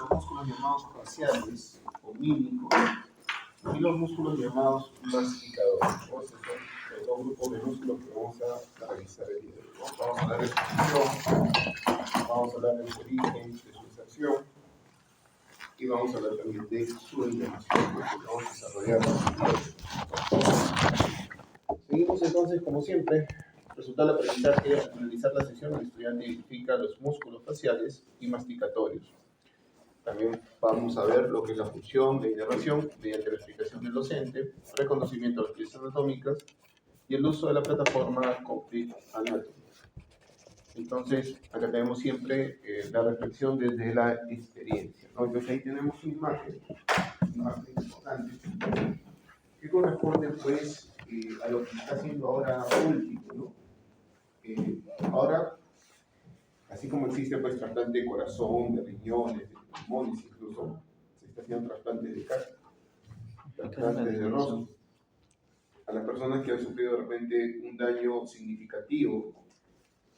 los músculos llamados faciales o mímicos y los músculos llamados masticadores. Estos son los dos grupos de músculos que vamos a revisar el día de hoy, ¿no? Vamos a hablar de su función, vamos a hablar de su origen, de su inserción y vamos a hablar también de su inervación, que vamos a desarrollar. Seguimos entonces, como siempre. Resultado del aprendizaje, al finalizar la sesión, el estudiante identifica los músculos faciales y masticatorios. También vamos a ver lo que es la función de inervación mediante la explicación del docente, reconocimiento de las piezas anatómicas y el uso de la plataforma Complete Anatomy. Entonces, acá tenemos siempre la reflexión desde la experiencia, ¿no? Entonces ahí tenemos una imagen importante, que corresponde pues a lo que está haciendo ahora último, ¿no? Ahora, así como existe pues trasplante de corazón, de riñones, de pulmones, incluso se está haciendo trasplante de cara, trasplante de rostro, a las personas que han sufrido de repente un daño significativo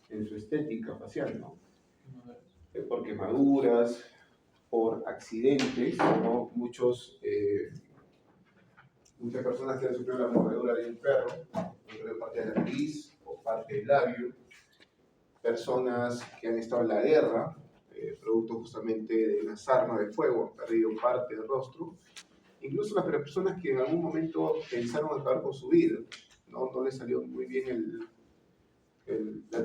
en su estética facial, ¿no? Por quemaduras, por accidentes, ¿no? Muchas personas que han sufrido la mordedura de un perro, parte de la nariz o parte del labio, personas que han estado en la guerra, producto justamente de las armas de fuego, han perdido parte del rostro, incluso las personas que en algún momento pensaron acabar con su vida, no les salió muy bien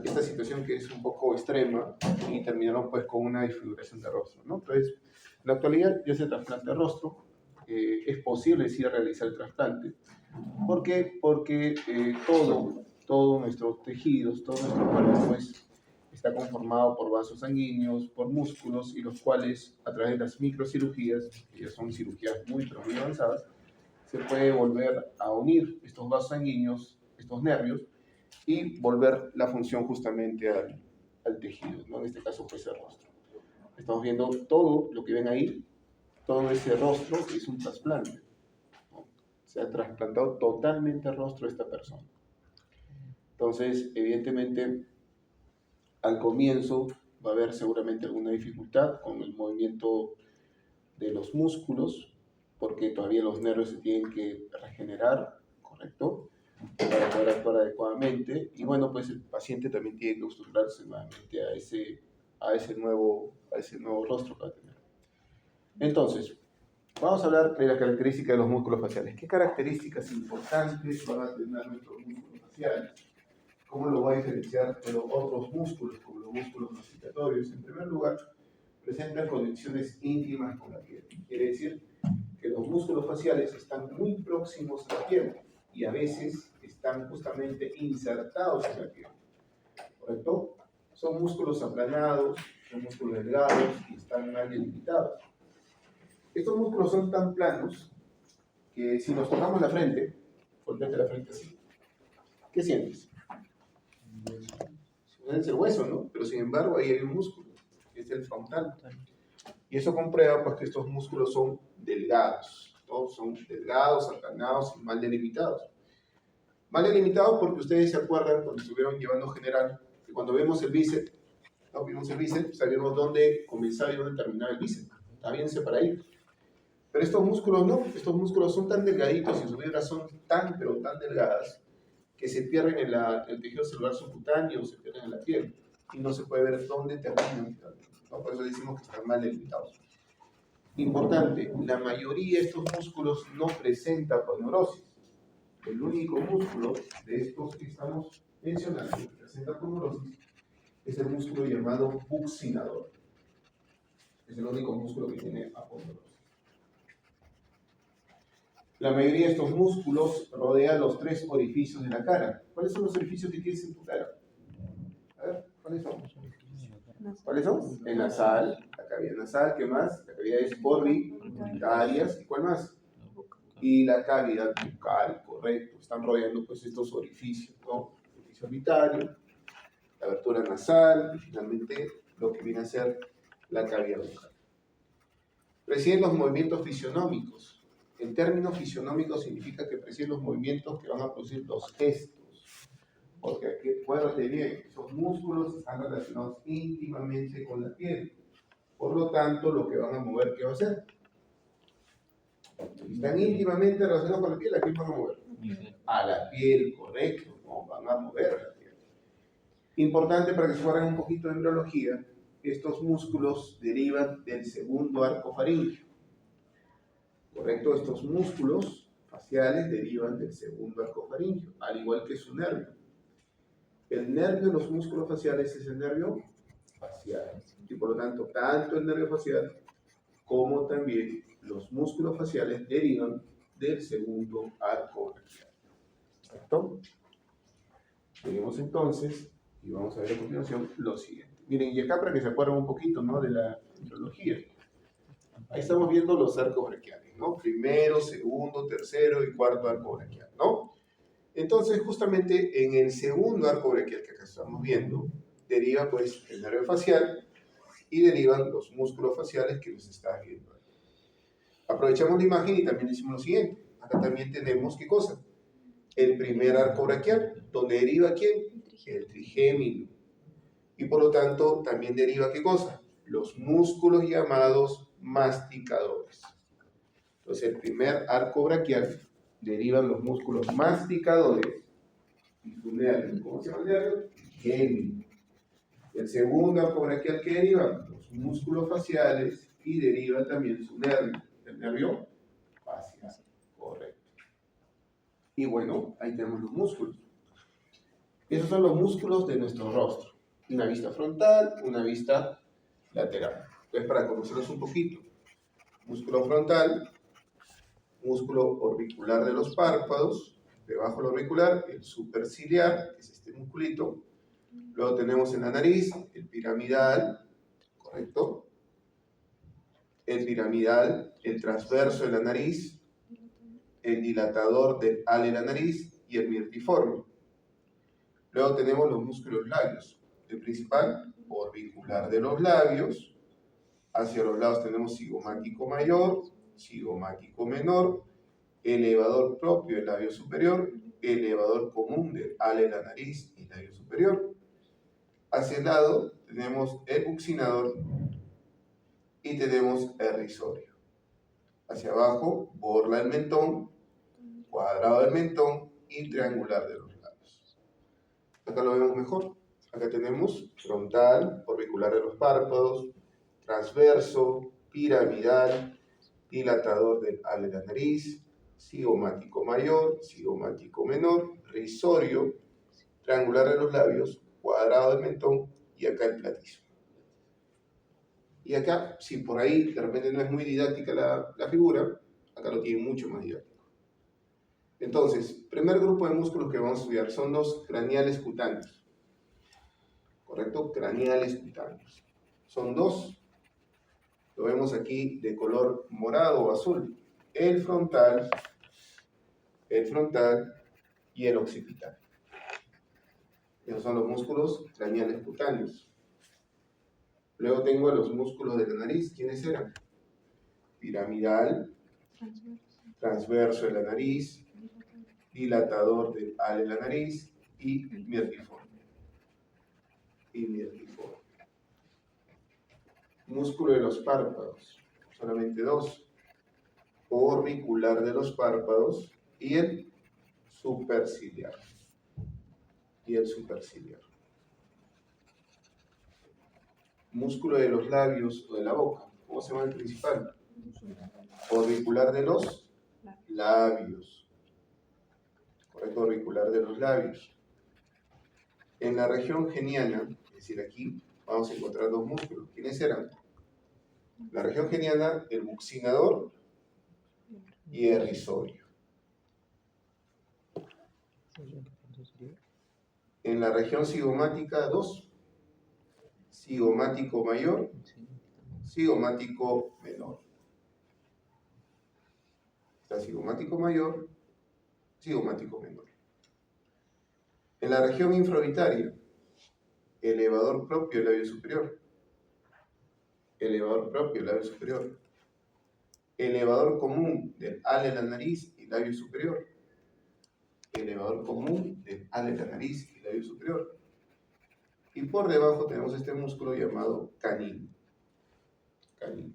esta situación que es un poco extrema y terminaron pues con una desfiguración de rostro, ¿no? Entonces, en la actualidad ya se trasplanta de rostro, es posible sí realizar el trasplante. ¿Por qué? Porque todos nuestros tejidos, todo nuestro cuerpo pues está conformado por vasos sanguíneos, por músculos, y los cuales a través de las microcirugías, que ya son cirugías muy avanzadas, se puede volver a unir estos vasos sanguíneos, estos nervios, y volver la función justamente al tejido, ¿no? En este caso pues el rostro. Estamos viendo todo lo que ven ahí, todo ese rostro es un trasplante, ¿no? Se ha trasplantado totalmente el rostro de esta persona. Entonces, evidentemente, al comienzo va a haber seguramente alguna dificultad con el movimiento de los músculos, porque todavía los nervios se tienen que regenerar, ¿correcto?, para poder actuar adecuadamente. Y bueno, pues el paciente también tiene que acostumbrarse nuevamente a ese nuevo rostro que va a tener. Entonces, vamos a hablar de la característica de los músculos faciales. ¿Qué características importantes van a tener nuestros músculos faciales? ¿Cómo lo va a diferenciar de los otros músculos, como los músculos masticatorios? En primer lugar, presentan conexiones íntimas con la piel. Quiere decir que los músculos faciales están muy próximos a la piel y a veces están justamente insertados en la piel, ¿correcto? Son músculos aplanados, son músculos delgados y están mal delimitados. Estos músculos son tan planos que si nos tocamos la frente, volvete la frente así, ¿qué sientes? Es el hueso, ¿no? Pero sin embargo ahí hay un músculo, que es el frontal. Y eso comprueba pues que estos músculos son delgados, todos son delgados, aplanados y mal delimitados. Mal delimitados porque ustedes se acuerdan cuando estuvieron llevando general, que cuando vemos el bíceps, ¿no? Vimos el bíceps, sabemos dónde comenzaba y dónde terminaba el bíceps, está bien separadito. Pero estos músculos no, estos músculos son tan delgaditos y sus fibras son tan, pero tan delgadas que se pierden en el tejido celular subcutáneo, se pierden en la piel y no se puede ver dónde terminan, ¿no? Por eso decimos que están mal delimitados. Importante, la mayoría de estos músculos no presenta poneurosis. El único músculo de estos que estamos mencionando que presenta poneurosis es el músculo llamado buccinador. Es el único músculo que tiene aponeurosis. La mayoría de estos músculos rodean los 3 orificios de la cara. ¿Cuáles son los orificios que tienes en tu cara? A ver, ¿cuáles son? ¿Cuáles son? El nasal, la cavidad nasal, ¿qué más? La cavidad orbitarias, ¿y cuál más? Y la cavidad bucal, correcto. Están rodeando pues estos orificios, ¿no? El orificio orbitario, la abertura nasal y finalmente lo que viene a ser la cavidad bucal. Presiden los movimientos fisionómicos. El término fisionómico significa que presiden los movimientos que van a producir los gestos. Porque aquí, acuérdate bien, esos músculos están relacionados íntimamente con la piel. Por lo tanto, lo que van a mover, ¿qué va a ser? Están íntimamente relacionados con la piel, ¿a quién van a mover? A la piel, correcto, no van a mover a la piel. Importante para que se guarden un poquito de embriología, estos músculos derivan del segundo arco faríngeo. Correcto, estos músculos faciales derivan del segundo arco faríngeo, al igual que su nervio. El nervio de los músculos faciales es el nervio facial. Y por lo tanto el nervio facial como también los músculos faciales derivan del segundo arco braquial. ¿Correcto? Seguimos entonces y vamos a ver a continuación lo siguiente. Miren, y acá para que se acuerden un poquito, ¿no?, de la neurología. Ahí estamos viendo los arcos braquiales, ¿no? Primero, segundo, tercero y cuarto arco braquial, ¿no? Entonces, justamente en el segundo arco braquial que acá estamos viendo, deriva pues el nervio facial y derivan los músculos faciales que los estás viendo. Aprovechamos la imagen y también decimos lo siguiente. Acá también tenemos, ¿qué cosa? El primer arco braquial, donde deriva ¿quién? El trigémino. Y por lo tanto, también deriva ¿qué cosa? Los músculos llamados masticadores. Entonces, el primer arco braquial derivan los músculos masticadores y su nervio. ¿Cómo se llama el nervio? Trigémino. El segundo arco braquial que deriva los músculos faciales y deriva también su nervio. El nervio facial. Correcto. Y bueno, ahí tenemos los músculos. Esos son los músculos de nuestro rostro. Una vista frontal, una vista lateral. Entonces, para conocerlos un poquito. Músculo frontal, músculo orbicular de los párpados, debajo del orbicular, el superciliar, que es este musculito. Luego tenemos en la nariz, el piramidal, ¿correcto? El piramidal, el transverso de la nariz, el dilatador del ala de la nariz y el mirtiforme. Luego tenemos los músculos labios. El principal, orbicular de los labios. Hacia los lados tenemos cigomático mayor, cigomático menor, elevador propio del labio superior, elevador común del ala de la nariz y labio superior. Hacia el lado tenemos el buccinador y tenemos el risorio. Hacia abajo, borla del mentón, cuadrado del mentón y triangular de los labios. Acá lo vemos mejor. Acá tenemos frontal, orbicular de los párpados, transverso, piramidal, dilatador del ala de la nariz, cigomático mayor, cigomático menor, risorio, triangular de los labios, cuadrado del mentón y acá el platizo. Y acá, si por ahí de repente no es muy didáctica la figura, acá lo tiene mucho más didáctico. Entonces, primer grupo de músculos que vamos a estudiar son los craneales cutáneos. ¿Correcto? Craneales cutáneos. Son dos. Lo vemos aquí de color morado o azul. El frontal y el occipital. Esos son los músculos craneales cutáneos. Luego tengo a los músculos de la nariz. ¿Quiénes eran? Piramidal, transverso de la nariz, dilatador del ala de la nariz y mirtiforme. Músculo de los párpados, solamente dos. Orbicular de los párpados y el superciliar. Músculo de los labios o de la boca. ¿Cómo se llama el principal? Orbicular de los labios. Correcto, orbicular de los labios. En la región geniana, es decir, aquí, vamos a encontrar dos músculos. ¿Quiénes eran? La región geniana, el buccinador y el risorio. En la región cigomática, dos. Cigomático mayor, cigomático menor. Está cigomático mayor, cigomático menor. En la región infraorbitaria, elevador propio del labio superior. Elevador propio del labio superior. Elevador común del ala de la nariz y labio superior. Elevador común del ala de la nariz y labio superior. Y por debajo tenemos este músculo llamado canino. canino.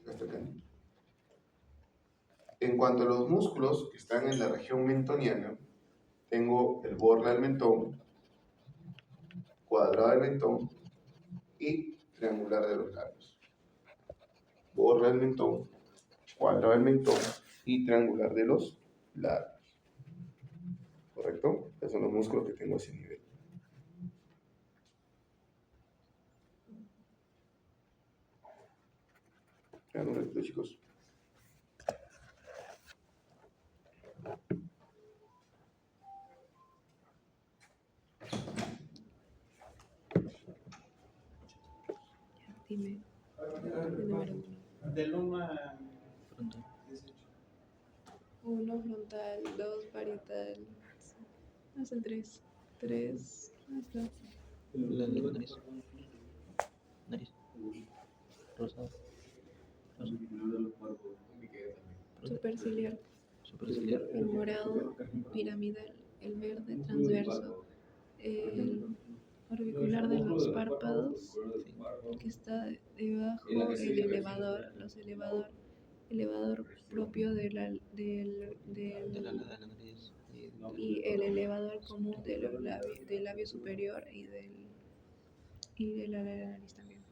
Acá está el canino. En cuanto a los músculos que están en la región mentoniana, tengo el borde del mentón, cuadrado del mentón y triangular de los labios. Borde del mentón, cuadrado del mentón y triangular de los labios. ¿Correcto? Esos son los músculos que tengo a ese nivel. Vean un ratito, chicos. Dime. El número 1. Del 1 a Frontal. 1 frontal, 2 parietal. Hasta el 3. 3. Hasta La nariz. Nariz. Rosado. superciliar. Superciliar. El morado piramidal. El verde transverso. El orbicular de los párpados, que está debajo, el elevador, elevador propio De la nariz. y el elevador común del labio superior y de la nariz también.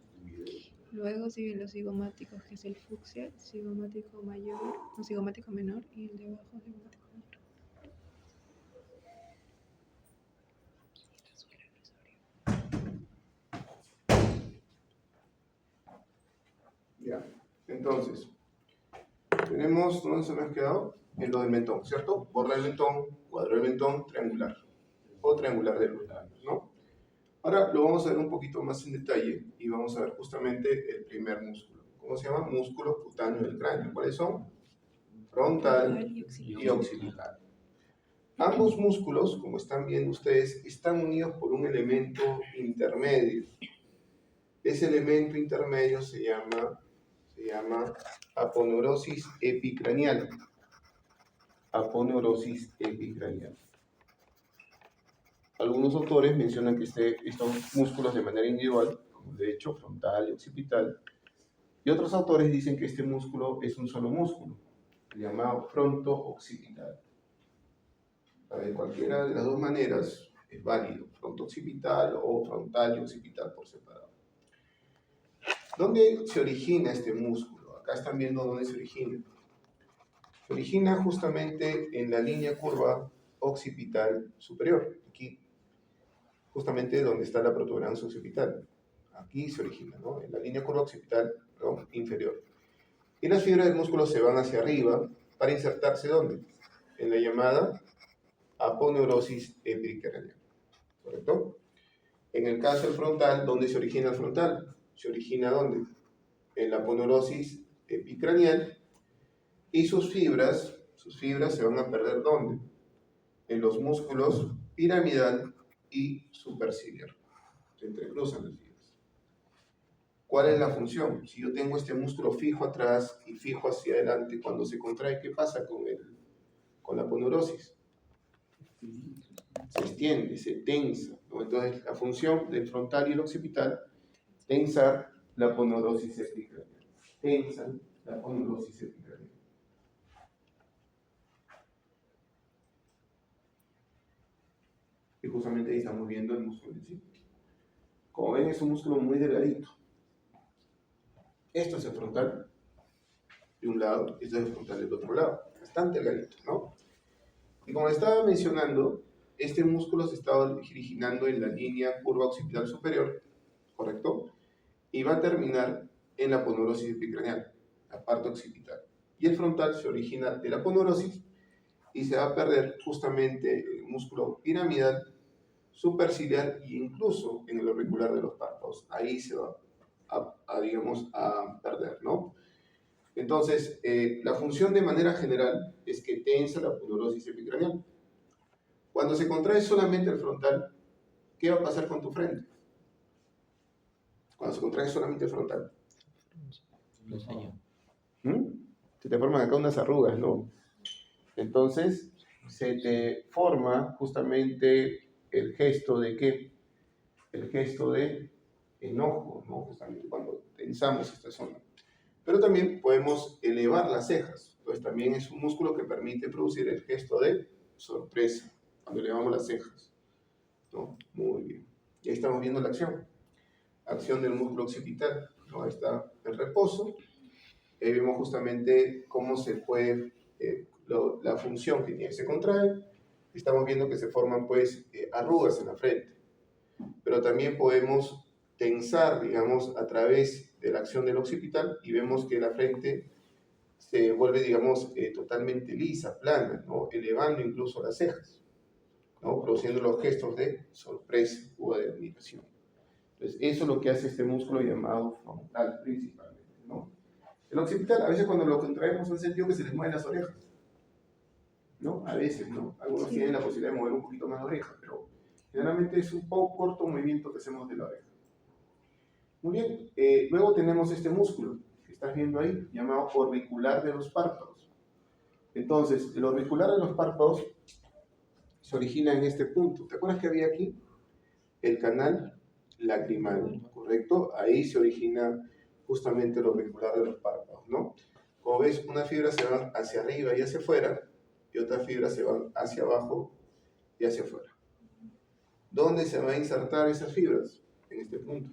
Luego siguen los cigomáticos, que es el fucsia, cigomático mayor, o cigomático menor, y el de abajo, cigomático mayor. Ya, entonces, tenemos, ¿dónde se me ha quedado? En lo del mentón, ¿cierto? Borde del mentón, cuadro del mentón, triangular. O triangular de los labios, ¿no? Ahora lo vamos a ver un poquito más en detalle y vamos a ver justamente el primer músculo. ¿Cómo se llama? Músculos cutáneos del cráneo. ¿Cuáles son? Frontal y occipital. Ambos músculos, como están viendo ustedes, están unidos por un elemento intermedio. Ese elemento intermedio se llama aponeurosis epicranial. Aponeurosis epicranial. Algunos autores mencionan que estos músculos de manera individual, como de hecho frontal y occipital, y otros autores dicen que este músculo es un solo músculo, llamado fronto-occipital. De cualquiera de las dos maneras es válido, fronto-occipital o frontal y occipital por separado. ¿Dónde se origina este músculo? Acá están viendo dónde se origina. Se origina justamente en la línea curva occipital superior, aquí, justamente donde está la protuberancia occipital. Aquí se origina, ¿no? En la línea curva occipital, perdón, inferior. Y las fibras del músculo se van hacia arriba para insertarse ¿dónde? En la llamada aponeurosis epicranial. ¿Correcto? En el caso del frontal, ¿dónde se origina el frontal? ¿Se origina dónde? En la aponeurosis epicranial. Y sus fibras se van a perder ¿dónde? En los músculos piramidal y superciliar. Se entrecruzan las fibras. ¿Cuál es la función? Si yo tengo este músculo fijo atrás y fijo hacia adelante, cuando se contrae, ¿qué pasa con la aponeurosis? Se extiende, se tensa, ¿no? Entonces, la función del frontal y el occipital, tensar la aponeurosis epicranial. Tensan la aponeurosis epicranial. Y justamente ahí estamos viendo el músculo en sí. Como ven, es un músculo muy delgadito. Esto es el frontal de un lado, esto es el frontal del otro lado. Bastante delgadito, ¿no? Y como estaba mencionando, este músculo se está originando en la línea curva occipital superior, ¿correcto? Y va a terminar en la aponeurosis epicranial, la parte occipital. Y el frontal se origina de la aponeurosis y se va a perder justamente el músculo piramidal, superciliar e incluso en el auricular de los párpados. Ahí se va a perder, ¿no? Entonces, la función de manera general es que tensa la aponeurosis epicranial. Cuando se contrae solamente el frontal, ¿qué va a pasar con tu frente? Cuando se contrae solamente el frontal. Se te forman acá unas arrugas, ¿no? Entonces, se te forma justamente el gesto de ¿qué? El gesto de enojo, ¿no? Justamente cuando tensamos esta zona. Pero también podemos elevar las cejas. Entonces también es un músculo que permite producir el gesto de sorpresa, cuando elevamos las cejas, ¿no? Muy bien. Y ahí estamos viendo la acción. Acción del músculo occipital, ¿no? Ahí está el reposo. Ahí vemos justamente cómo se puede, la función que tiene. Se contrae. Estamos viendo que se forman pues arrugas en la frente. Pero también podemos tensar, digamos, a través de la acción del occipital y vemos que la frente se vuelve, digamos, totalmente lisa, plana, ¿no? Elevando incluso las cejas, ¿no? Produciendo los gestos de sorpresa o de admiración. Entonces, eso es lo que hace este músculo llamado frontal principalmente, ¿no? El occipital, a veces cuando lo contraemos han sentido que se les mueven las orejas, ¿no? A veces, ¿no? Algunos tienen la posibilidad de mover un poquito más la oreja, pero generalmente es un poco corto movimiento que hacemos de la oreja. Muy bien, luego tenemos este músculo que estás viendo ahí, llamado orbicular de los párpados. Entonces, el orbicular de los párpados se origina en este punto. ¿Te acuerdas que había aquí? El canal lacrimal, ¿correcto? Ahí se origina justamente el orbicular de los párpados, ¿no? Como ves, unas fibras se van hacia arriba y hacia afuera, y otras fibras se van hacia abajo y hacia afuera. ¿Dónde se van a insertar esas fibras? En este punto,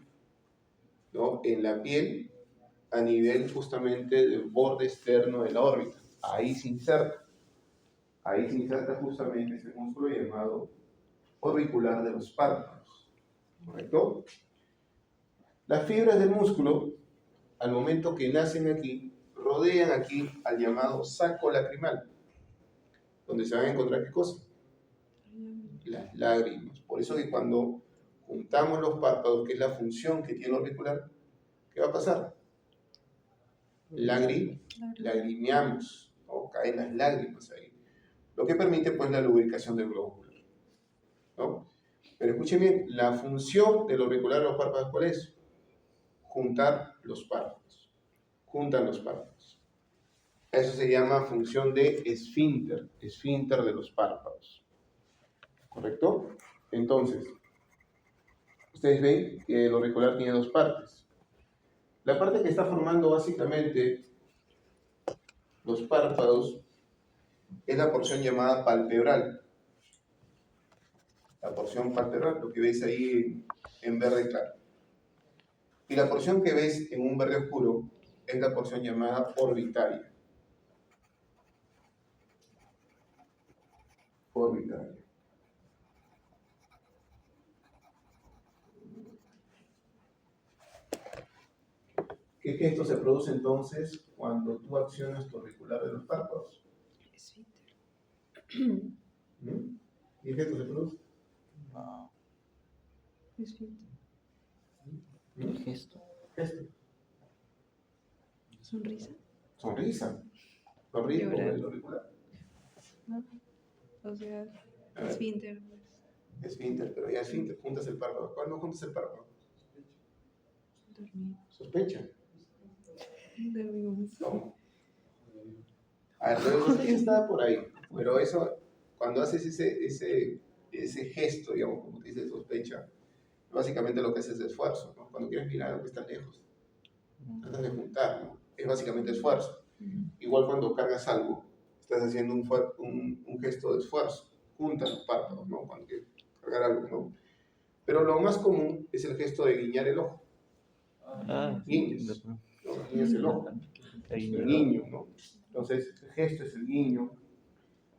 ¿no? En la piel, a nivel justamente del borde externo de la órbita. Ahí se inserta justamente ese músculo llamado orbicular de los párpados, ¿correcto? Las fibras del músculo, al momento que nacen aquí, rodean aquí al llamado saco lacrimal, donde se van a encontrar ¿qué cosa? Las lágrimas. Por eso que cuando juntamos los párpados, que es la función que tiene el orbicular, ¿qué va a pasar? Lagrimeamos, ¿no? Caen las lágrimas ahí, lo que permite pues la lubricación del globo ocular, ¿no? Pero escuchen bien, la función del orbicular de los párpados, ¿cuál es? Juntar los párpados, juntan los párpados. Eso se llama función de esfínter de los párpados, ¿correcto? Entonces, ustedes ven que el auricular tiene dos partes. La parte que está formando básicamente los párpados es la porción llamada palpebral. La porción palpebral, lo que ves ahí en verde claro. Y la porción que ves en un verde oscuro es la porción llamada orbitaria. Orbitaria. ¿Qué gesto se produce entonces cuando tú accionas tu auricular de los párpados? ¿Qué gesto se produce? No. El Gesto. Gesto. Sonrisa. Sonrisa. Sonríe con el auricular. No. O sea, esfínter. Esfínter, pero ya esfínter, juntas el párpado. ¿Cuándo juntas el párpado? Dormir. Sospecha. Dormimos. ¿Cómo? A ver, luego está por ahí, pero eso, cuando haces ese gesto, digamos, como te dice sospecha, básicamente lo que haces es esfuerzo, ¿no? Cuando quieres mirar algo que está lejos, tratas de juntar, ¿no? Es básicamente esfuerzo. Igual cuando cargas algo, estás haciendo un gesto de esfuerzo, juntas los párpados, ¿no? Cuando quieres cargar algo, ¿no? Pero lo más común es el gesto de guiñar el ojo. Guiñas, ¿no? Guiñas el ojo. El guiño, ¿no? Entonces, el gesto es el guiño,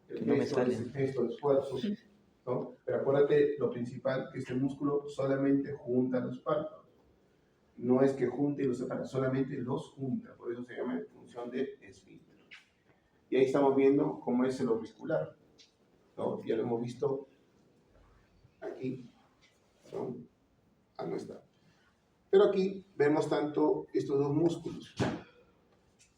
el gesto es el gesto de esfuerzo, ¿no? Pero acuérdate lo principal, que este músculo solamente junta los párpados. No es que junte y los separa, solamente los junta. Por eso se llama función de esfínter. Y ahí estamos viendo cómo es el auricular, ¿no? Ya lo hemos visto aquí, ¿no? Ah, no está. Pero aquí vemos tanto estos dos músculos.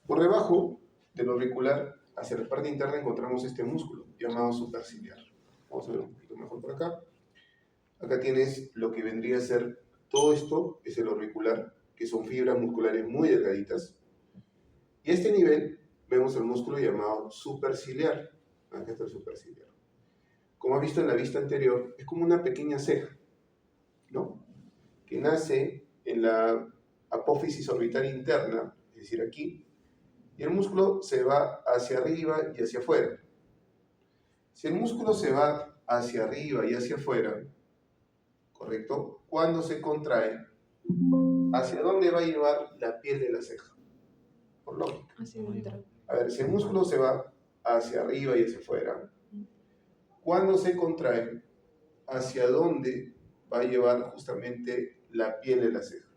Por debajo del auricular, hacia la parte interna, encontramos este músculo llamado superciliar. Vamos a ver un poquito mejor por acá. Acá tienes lo que vendría a ser, todo esto es el auricular, que son fibras musculares muy delgaditas. Y a este nivel vemos el músculo llamado superciliar. Acá está el superciliar. Como has visto en la vista anterior, es como una pequeña ceja, ¿no? Que nace en la apófisis orbital interna, es decir, aquí, y el músculo se va hacia arriba y hacia afuera. Si el músculo se va hacia arriba y hacia afuera, ¿correcto? Cuando se contrae, ¿hacia dónde va a llevar la piel de la ceja? Por lógica. Hacia adentro. A ver, si el músculo se va hacia arriba y hacia afuera, cuando se contrae, ¿hacia dónde va a llevar justamente la piel de la ceja?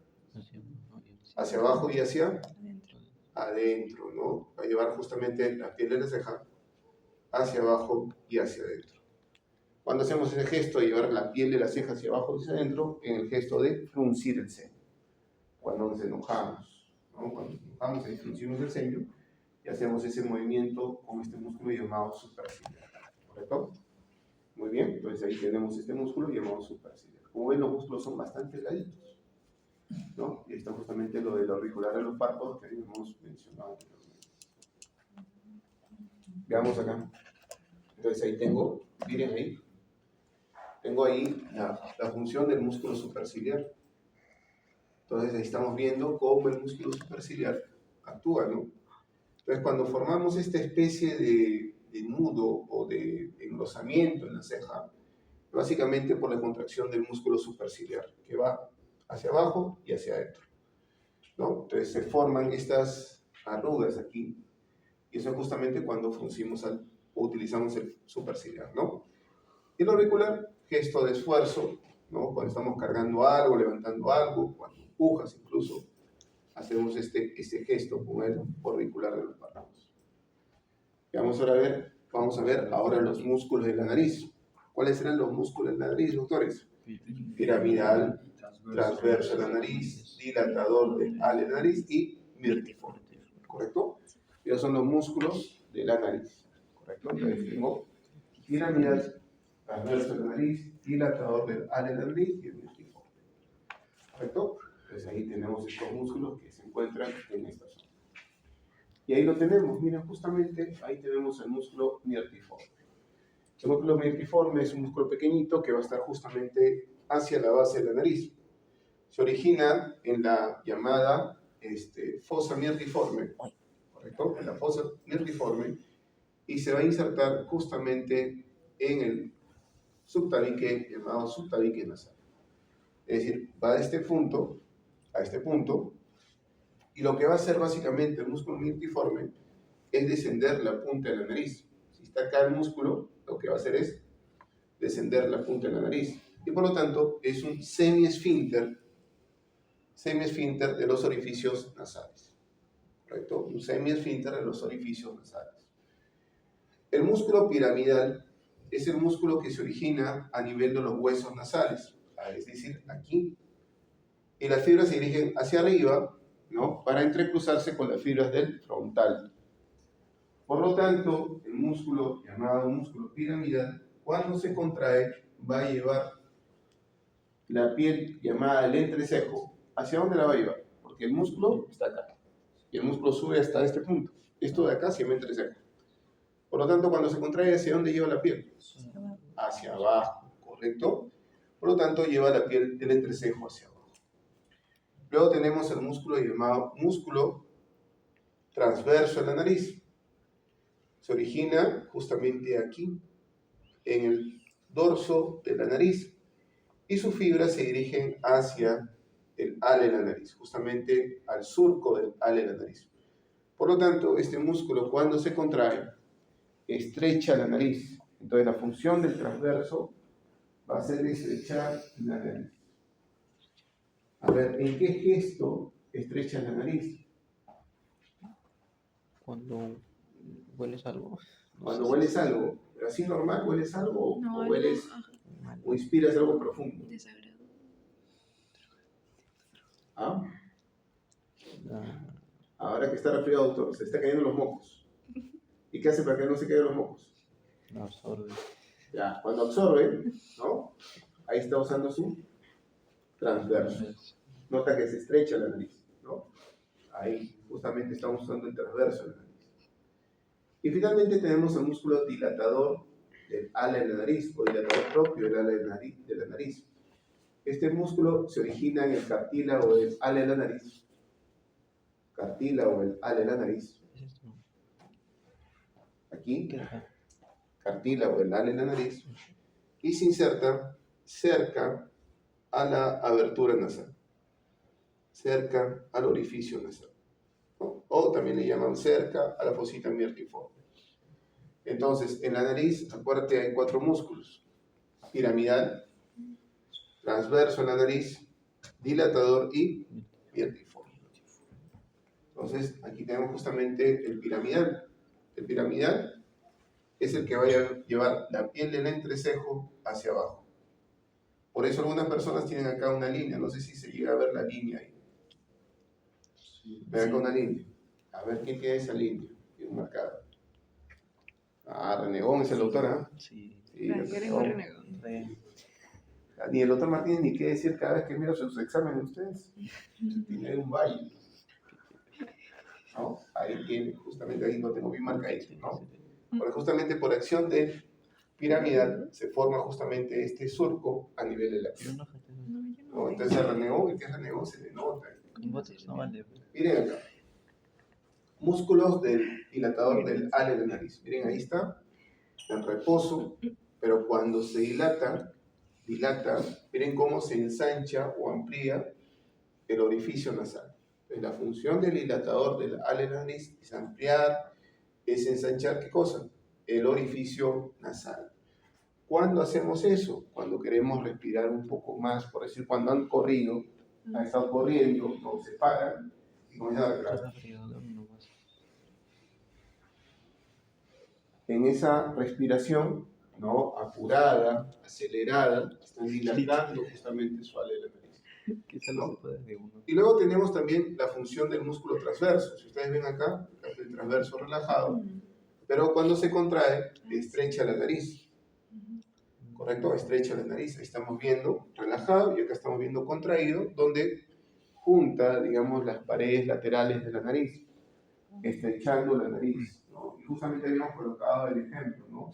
Hacia abajo y hacia Adentro. adentro, ¿no? Va a llevar justamente la piel de la ceja hacia abajo y hacia adentro. Cuando hacemos ese gesto de llevar la piel de la ceja hacia abajo y hacia adentro, en el gesto de fruncir el ceño. Cuando nos enojamos, ¿no? Cuando nos enojamos, ahí fruncimos el ceño y hacemos ese movimiento con este músculo llamado superciliar, ¿correcto? Muy bien, entonces ahí tenemos este músculo llamado superciliar. Como ven, los músculos son bastante delgaditos, ¿no? Y ahí está justamente lo del auricular de los párpados que habíamos mencionado anteriormente. Veamos acá. Entonces ahí tengo, miren ahí, tengo ahí la función del músculo superciliar. Entonces ahí estamos viendo cómo el músculo superciliar actúa, ¿no? Entonces cuando formamos esta especie de nudo o de engrosamiento en la ceja, básicamente por la contracción del músculo superciliar, que va hacia abajo y hacia adentro, ¿no? Entonces se forman estas arrugas aquí, y eso es justamente cuando fruncimos o utilizamos el superciliar, ¿no? Y el auricular, gesto de esfuerzo, ¿no? Cuando estamos cargando algo, levantando algo, cuando empujas incluso, hacemos este gesto con el auricular de los párpados. Vamos a ver ahora los músculos de la nariz. ¿Cuáles serán los músculos de la nariz, doctores? Piramidal, transverso de la nariz, dilatador del ala de la nariz y mirtiforme, ¿correcto? Esos son los músculos de la nariz, ¿correcto? Entonces tengo piramidal, transverso de la nariz, dilatador del ala de la nariz y el mirtiforme, ¿correcto? Entonces ahí tenemos estos músculos que se encuentran en esta zona. Y ahí lo tenemos, miren, justamente ahí tenemos el músculo mirtiforme. El músculo mirtiforme es un músculo pequeñito que va a estar justamente hacia la base de la nariz. Se origina en la llamada fosa mirtiforme, ¿correcto? En la fosa mirtiforme, y se va a insertar justamente en el subtabique, llamado subtabique nasal. Es decir, va de este punto a este punto, y lo que va a hacer básicamente el músculo mirtiforme es descender la punta de la nariz. Si está acá el músculo, lo que va a hacer es descender la punta de la nariz. Y por lo tanto es un semiesfínter de los orificios nasales. ¿Correcto? Un semiesfínter de los orificios nasales. El músculo piramidal es el músculo que se origina a nivel de los huesos nasales, es decir, aquí. Y las fibras se dirigen hacia arriba, ¿no? Para entrecruzarse con las fibras del frontal. Por lo tanto, el músculo llamado músculo piramidal, cuando se contrae, va a llevar la piel llamada el entrecejo. ¿Hacia dónde la va a llevar? Porque el músculo está acá. Y el músculo sube hasta este punto. Esto de acá se llama entrecejo. Por lo tanto, cuando se contrae, ¿hacia dónde lleva la piel? Hacia abajo, ¿correcto? Por lo tanto, lleva la piel del entrecejo hacia abajo. Luego tenemos el músculo llamado músculo transverso de la nariz. Se origina justamente aquí, en el dorso de la nariz, y sus fibras se dirigen hacia el ala de la nariz, justamente al surco del ala de la nariz. Por lo tanto, este músculo cuando se contrae, estrecha la nariz. Entonces la función del transverso va a ser estrechar la nariz. A ver, ¿en qué gesto estrecha la nariz? Cuando hueles algo. Cuando hueles algo, pero así normal, ¿hueles algo No, o hueles o inspiras algo profundo? desagrado. ¿Ah? Ahora que está resfriado, doctor, se está cayendo los mocos. ¿Y qué hace para que no se caigan los mocos? No absorbe. Ya, cuando absorbe, ¿no? Ahí está usando su transverso. Nota que se estrecha la nariz, ¿no? Ahí justamente estamos usando el transverso de la nariz. Y finalmente tenemos el músculo dilatador del ala de la nariz, o dilatador propio del ala de la nariz. Este músculo se origina en el cartílago del ala de la nariz. Cartílago del ala de la nariz. ¿Es esto? No. Aquí, ¿Qué acá? cartílago del ala de la nariz. Y se inserta cerca a la abertura nasal. Cerca al orificio nasal. ¿No? O también le llaman cerca a la fosita miertiforme. Entonces, en la nariz, acuérdate, hay 4 músculos. Piramidal, transverso en la nariz, dilatador y miertiforme. Entonces, aquí tenemos justamente el piramidal. El piramidal es el que va a llevar la piel del entrecejo hacia abajo. Por eso algunas personas tienen acá una línea. No sé si se llega a ver la línea ahí. Ven acá una línea. A ver quién tiene esa línea. Bien marcada. Ah, Renegón es el autor, ¿ah? Sí. Sí, Yo tengo renegado. Re. Ni el doctor Martínez ni qué decir cada vez que mira sus exámenes ustedes. Tiene un valle. ¿No? Ahí tiene, justamente ahí lo tengo bien marcadito, ¿no? Porque justamente por acción del piramidal se forma justamente este surco a nivel de la Pero piel. no, gente, no. No, yo no ¿No? Entonces el renegón, el que es renegón se le nota. Con botox no vale. Miren acá. Músculos del dilatador del ala de la nariz. Miren, ahí está, en reposo, pero cuando se dilata, miren cómo se ensancha o amplía el orificio nasal. Entonces, la función del dilatador del ala de la nariz es ampliar, es ensanchar, ¿qué cosa? El orificio nasal. ¿Cuándo hacemos eso? Cuando queremos respirar un poco más, por decir, cuando han corrido, han estado corriendo, no se paran y comienzan a respirar. Está frío, dame nomás. En esa respiración, ¿no? Apurada, acelerada, están dilatando justamente su ala de la nariz. Que solo se puede de uno. Y luego tenemos también la función del músculo transverso. Si ustedes ven acá, el transverso relajado, pero cuando se contrae, estrecha la nariz. ¿Correcto? Estrecha la nariz. Ahí estamos viendo relajado y acá estamos viendo contraído, donde junta, digamos, las paredes laterales de la nariz, estrechando la nariz, ¿no? Y justamente habíamos colocado el ejemplo, ¿no?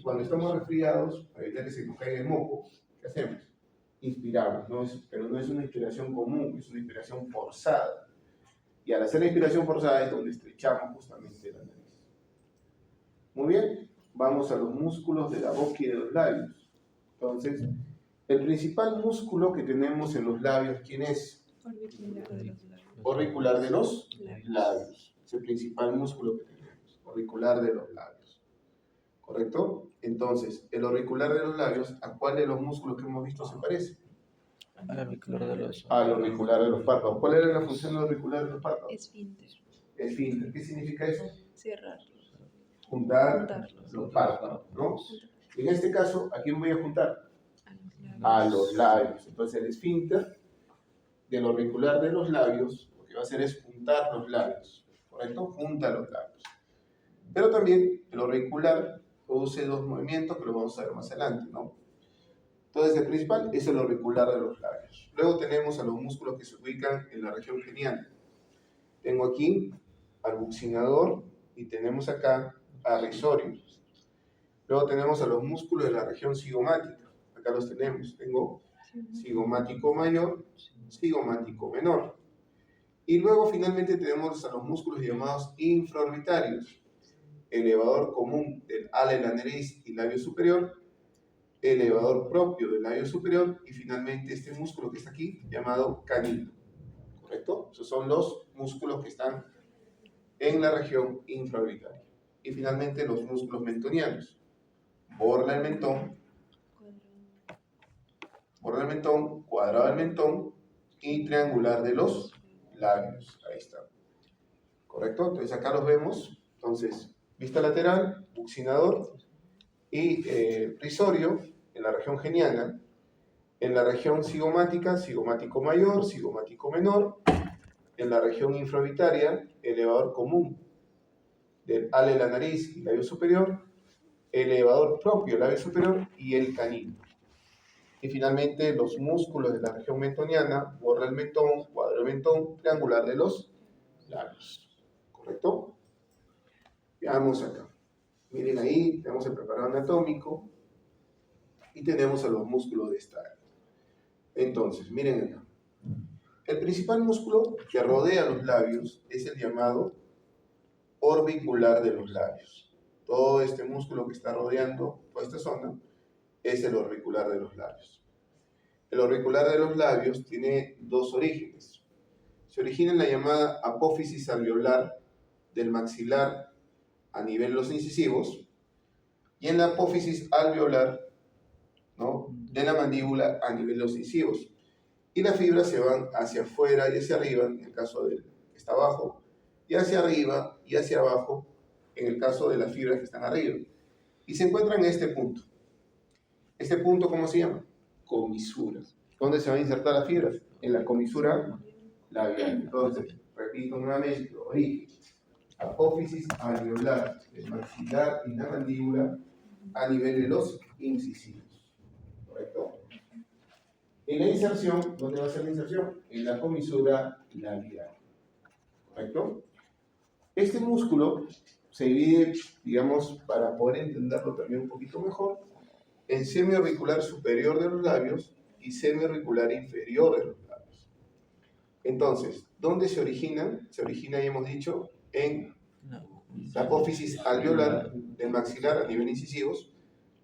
Cuando estamos resfriados, para evitar que se nos caiga el moco, ¿qué hacemos? Inspiramos, ¿no? Pero no es una inspiración común, es una inspiración forzada. Y al hacer la inspiración forzada es donde estrechamos justamente la nariz. Muy bien, vamos a los músculos de la boca y de los labios. Entonces, el principal músculo que tenemos en los labios, ¿quién es? Orbicular de los labios. Orbicular de los labios. Es el principal músculo que tenemos, orbicular de los labios. ¿Correcto? Entonces, el auricular de los labios, ¿a cuál de los músculos que hemos visto se parece? Al auricular de los. Al auricular de los párpados. ¿Cuál era la función del auricular de los párpados? Esfínter. Esfínter. ¿Qué significa eso? Cerrarlos. Juntar Juntarlos. los párpados, ¿no? En este caso, ¿a quién voy a juntar? A los labios. A los labios. Entonces, el esfínter del auricular de los labios, lo que va a hacer es juntar los labios, ¿correcto? Junta los labios. Pero también el auricular produce 2 movimientos que los vamos a ver más adelante, ¿no? Entonces, el principal es el auricular de los labios. Luego tenemos a los músculos que se ubican en la región geniana. Tengo aquí al buccinador y tenemos acá al risorio. Luego tenemos a los músculos de la región cigomática. Acá los tenemos. Tengo cigomático mayor, cigomático menor. Y luego finalmente tenemos a los músculos llamados infraorbitarios. Elevador común del ala de la nariz y labio superior, elevador propio del labio superior y finalmente este músculo que está aquí llamado canino. ¿Correcto? Esos son los músculos que están en la región infraorbitaria. Y finalmente los músculos mentonianos. Borla del mentón, cuadrado del mentón y triangular de los labios. Ahí está. ¿Correcto? Entonces acá los vemos. Entonces, vista lateral, buccinador y risorio en la región geniana. En la región cigomática, cigomático mayor, cigomático menor. En la región infraorbitaria, elevador común del ala de la nariz y labio superior, elevador propio labio superior y el canino. Y finalmente los músculos de la región mentoniana, borla del mentón, cuadro del mentón, triangular de los labios. ¿Correcto? Veamos acá. Miren ahí, tenemos el preparado anatómico y tenemos a los músculos de esta área. Entonces, miren acá. El principal músculo que rodea los labios es el llamado orbicular de los labios. Todo este músculo que está rodeando toda esta zona es el orbicular de los labios. El orbicular de los labios tiene dos orígenes. Se origina en la llamada apófisis alveolar del maxilar a nivel de los incisivos y en la apófisis alveolar, ¿no?, de la mandíbula a nivel de los incisivos. Y las fibras se van hacia afuera y hacia arriba, en el caso del que está abajo, y hacia arriba y hacia abajo, en el caso de las fibras que están arriba. Y se encuentran en este punto. ¿Este punto cómo se llama? Comisura. ¿Dónde se van a insertar las fibras? En la comisura labial. Entonces, repito nuevamente, origen. Apófisis alveolar del maxilar y la mandíbula a nivel de los incisivos. ¿Correcto? En la inserción, ¿dónde va a ser la inserción? En la comisura labial. ¿Correcto? Este músculo se divide, digamos, para poder entenderlo también un poquito mejor, en semiauricular superior de los labios y semiauricular inferior de los labios. Entonces, ¿dónde se origina? Se origina, ya hemos dicho, en la apófisis alveolar del maxilar a nivel incisivos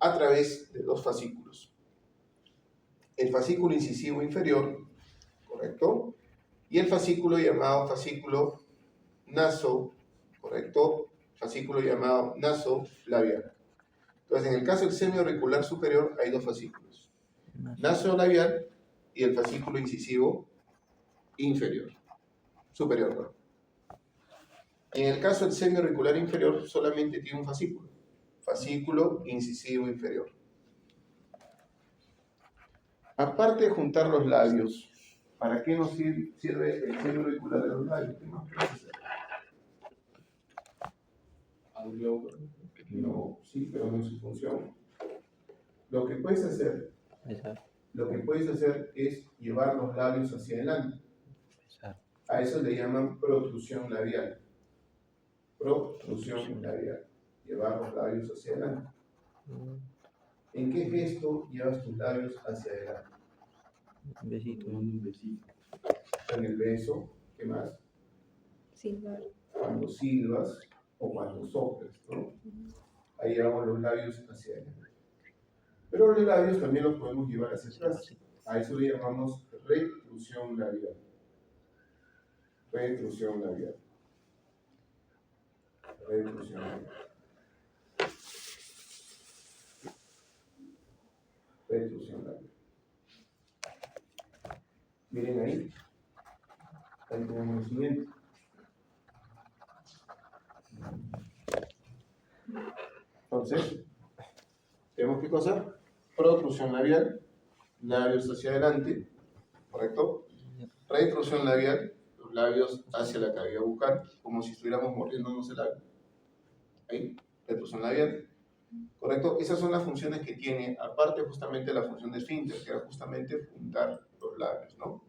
a través de dos fascículos. El fascículo incisivo inferior, ¿correcto? Y el fascículo llamado fascículo naso, ¿correcto? Fascículo llamado nasolabial. Entonces, en el caso del semiauricular superior hay dos fascículos, nasolabial y el fascículo incisivo inferior, superior, ¿no? En el caso del semiauricular inferior solamente tiene un fascículo, fascículo incisivo inferior. Aparte de juntar los labios, ¿para qué nos sirve el semiauricular de los labios? ¿Qué más puedes hacer? No, sí, pero no es su función. Lo que puedes hacer es llevar los labios hacia adelante. A eso le llaman protrusión labial. Protrusión labial. Llevar los labios hacia adelante. ¿En qué gesto llevas tus labios hacia adelante? Un besito. Un besito. En el beso, ¿qué más? Silbar. Cuando silbas o cuando soplas, ¿no? Ahí llevamos los labios hacia adelante. Pero los labios también los podemos llevar hacia atrás. A eso le llamamos retrusión labial. Retrusión labial. Retrusión labial. Retrusión labial. Miren ahí. Ahí tenemos el siguiente. Entonces, tenemos qué cosa? Protrusión labial, labios hacia adelante, ¿correcto? Retrusión labial, los labios hacia la cavidad bucal, como si estuviéramos mordiéndonos el labio. Ahí, retrusión labial, ¿correcto? Esas son las funciones que tiene, aparte justamente de la función de esfínter, que era justamente juntar los labios, ¿no?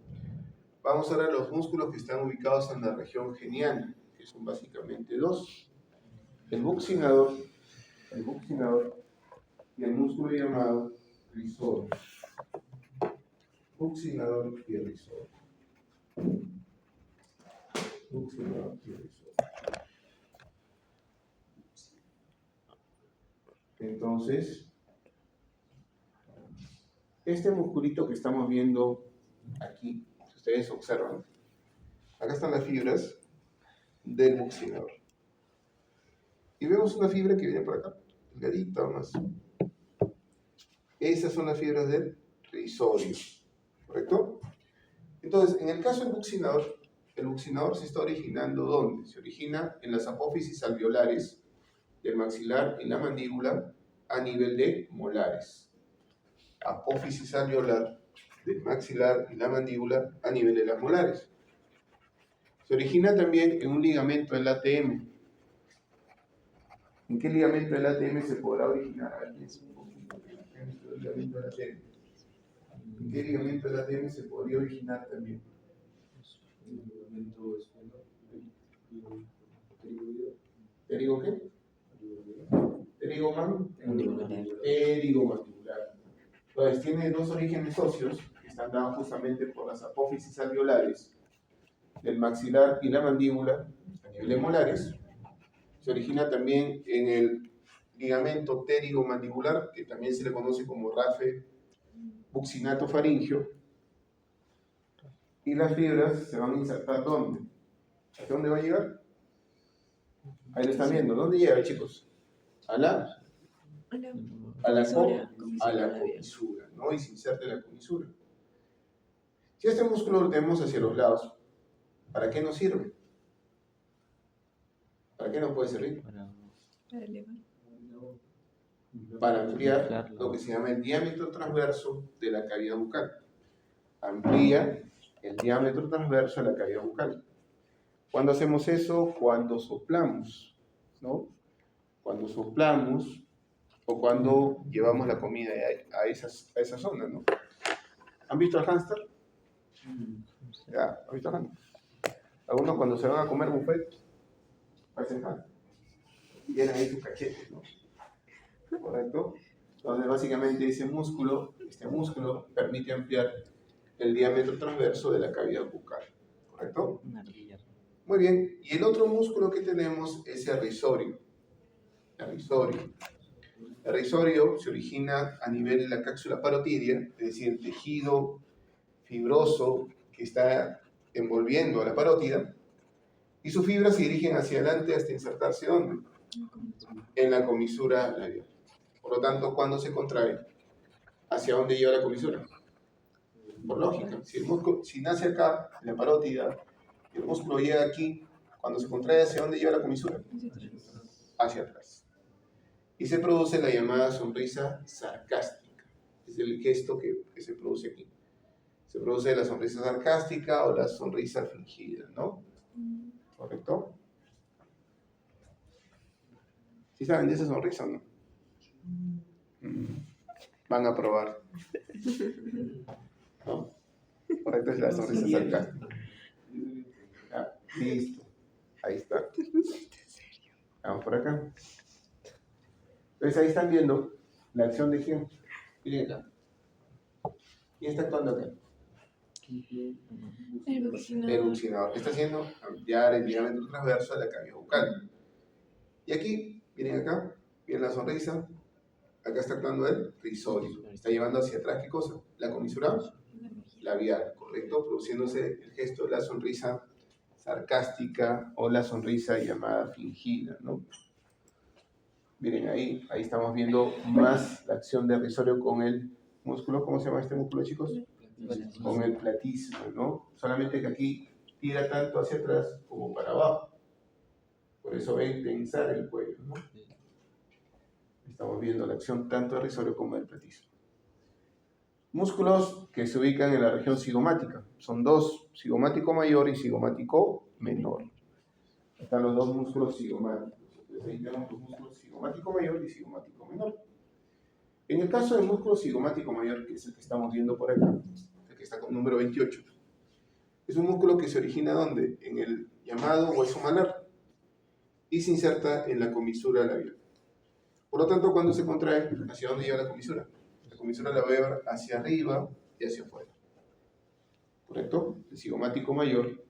Vamos a ver los músculos que están ubicados en la región geniana, que son básicamente dos. El buccinador y el músculo llamado rizorio. Buccinador y rizorio. Buccinador y rizorio. Entonces, este musculito que estamos viendo aquí, si ustedes observan, acá están las fibras del buccinador. Y vemos una fibra que viene por acá, delgadita más. Esas son las fibras del rizorio, ¿correcto? Entonces, en el caso del buccinador, el buccinador se está originando ¿dónde? Se origina en las apófisis alveolares del maxilar y la mandíbula a nivel de molares. Apófisis alveolar del maxilar y la mandíbula a nivel de las molares. Se origina también en un ligamento del ATM. ¿En qué ligamento del ATM se podrá originar? ¿En qué ligamento del ATM se podría originar también? El ligamento espinal. ¿Terigo qué? ¿Terigomandibular? Entonces tiene dos orígenes óseos que están dadas justamente por las apófisis alveolares del maxilar y la mandíbula a nivel de molares. Se origina también en el ligamento pterigomandibular, que también se le conoce como rafe buccinato faringio, y las fibras se van a insertar ¿dónde? ¿Hasta dónde va a llegar? Ahí lo están viendo. ¿Dónde llega, chicos? A la comisura, ¿no? Y se inserta en la comisura. Si este músculo lo tenemos hacia los lados, ¿para qué nos sirve? ¿Para qué nos puede servir? Para elevar. Para ampliar lo que se llama el diámetro transverso de la cavidad bucal. Amplía el diámetro transverso de la cavidad bucal. ¿Cuándo hacemos eso? Cuando soplamos, ¿no? Cuando soplamos o cuando llevamos la comida a esa zona, ¿no? ¿Han visto al hámster? Ya, ¿han visto al hámster? Algunos cuando se van a comer buffet, parecen hámster. Tienen ahí sus cachetes, ¿no? ¿Correcto? Entonces, básicamente, este músculo permite ampliar el diámetro transverso de la cavidad bucal. ¿Correcto? Muy bien. Y el otro músculo que tenemos es el rizorio. El rizorio se origina a nivel de la cápsula parotidia, es decir, el tejido fibroso que está envolviendo a la parótida, y sus fibras se dirigen hacia adelante hasta insertarse ¿dónde? En la comisura labial. Por lo tanto, ¿cuándo se contrae? ¿Hacia dónde lleva la comisura? Por lógica. Si nace acá, en la parótida, y el músculo llega aquí, cuando se contrae, ¿hacia dónde lleva la comisura? Hacia atrás. Y se produce la llamada sonrisa sarcástica. Es el gesto que se produce aquí. Se produce la sonrisa sarcástica o la sonrisa fingida, ¿no? ¿Correcto? ¿Sí saben de esa sonrisa o no? Van a probar. ¿No? Correcto, es la sonrisa sarcástica. Ya, listo. Ahí está. Vamos por acá. Entonces ahí están viendo la acción de quién. Miren acá. ¿Quién está actuando acá? El buccinador. El buccinador. ¿Qué está haciendo? Ampliar el diámetro transverso de la cavidad bucal. Y aquí, miren acá, miren la sonrisa. Acá está actuando el rizorio. Está llevando hacia atrás, ¿qué cosa? La comisura labial, ¿correcto? Produciéndose el gesto de la sonrisa sarcástica o la sonrisa llamada fingida, ¿no? Miren ahí estamos viendo más la acción de rizorio con el músculo. ¿Cómo se llama este músculo, chicos? Con el platísimo, ¿no? Solamente que aquí tira tanto hacia atrás como para abajo. Por eso ven tensar el cuello, ¿no? Estamos viendo la acción tanto del rizorio como del platísimo. Músculos que se ubican en la región cigomática. Son dos, cigomático mayor y cigomático menor. Están los dos músculos cigomáticos. Entonces ahí tenemos los músculos cigomático mayor y cigomático menor. En el caso del músculo cigomático mayor, que es el que estamos viendo por acá, el que está con número 28, es un músculo que se origina ¿dónde? En el llamado hueso malar y se inserta en la comisura labial. Por lo tanto, cuando se contrae, ¿hacia dónde lleva la comisura? La comisura la va a llevar hacia arriba y hacia afuera. ¿Correcto? El cigomático mayor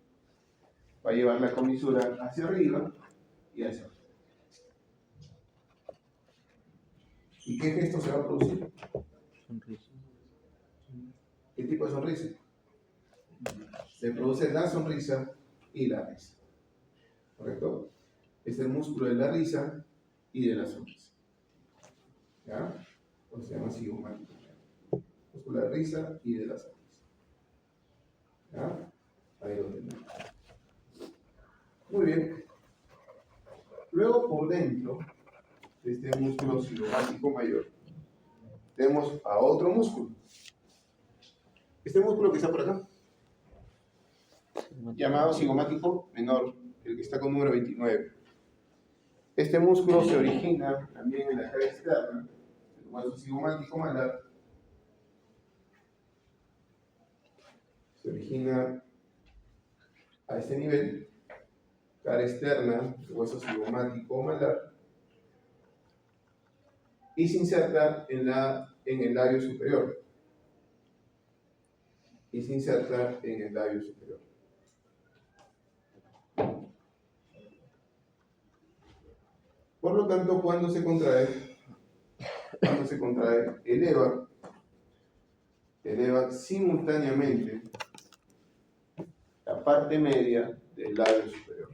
va a llevar la comisura hacia arriba y hacia afuera. ¿Y qué gesto se va a producir? Sonrisa. ¿Qué tipo de sonrisa? Se produce la sonrisa y la risa. ¿Correcto? Es el músculo de la risa y de la sonrisa. ¿Ya? Entonces se llama cigomático. Músculo de la risa y de la sonrisa. ¿Ya? Ahí lo tenemos. Muy bien. Luego por dentro de este músculo cigomático mayor tenemos a otro músculo. Este músculo que está por acá, llamado cigomático menor, el que está con número 29. Este músculo se origina también en la cara externa, el hueso cigomático malar. Se origina a este nivel, cara externa, el hueso cigomático malar, y se inserta en el labio superior. y se inserta en el labio superior. Por lo tanto, cuando se contrae, eleva simultáneamente la parte media del labio superior.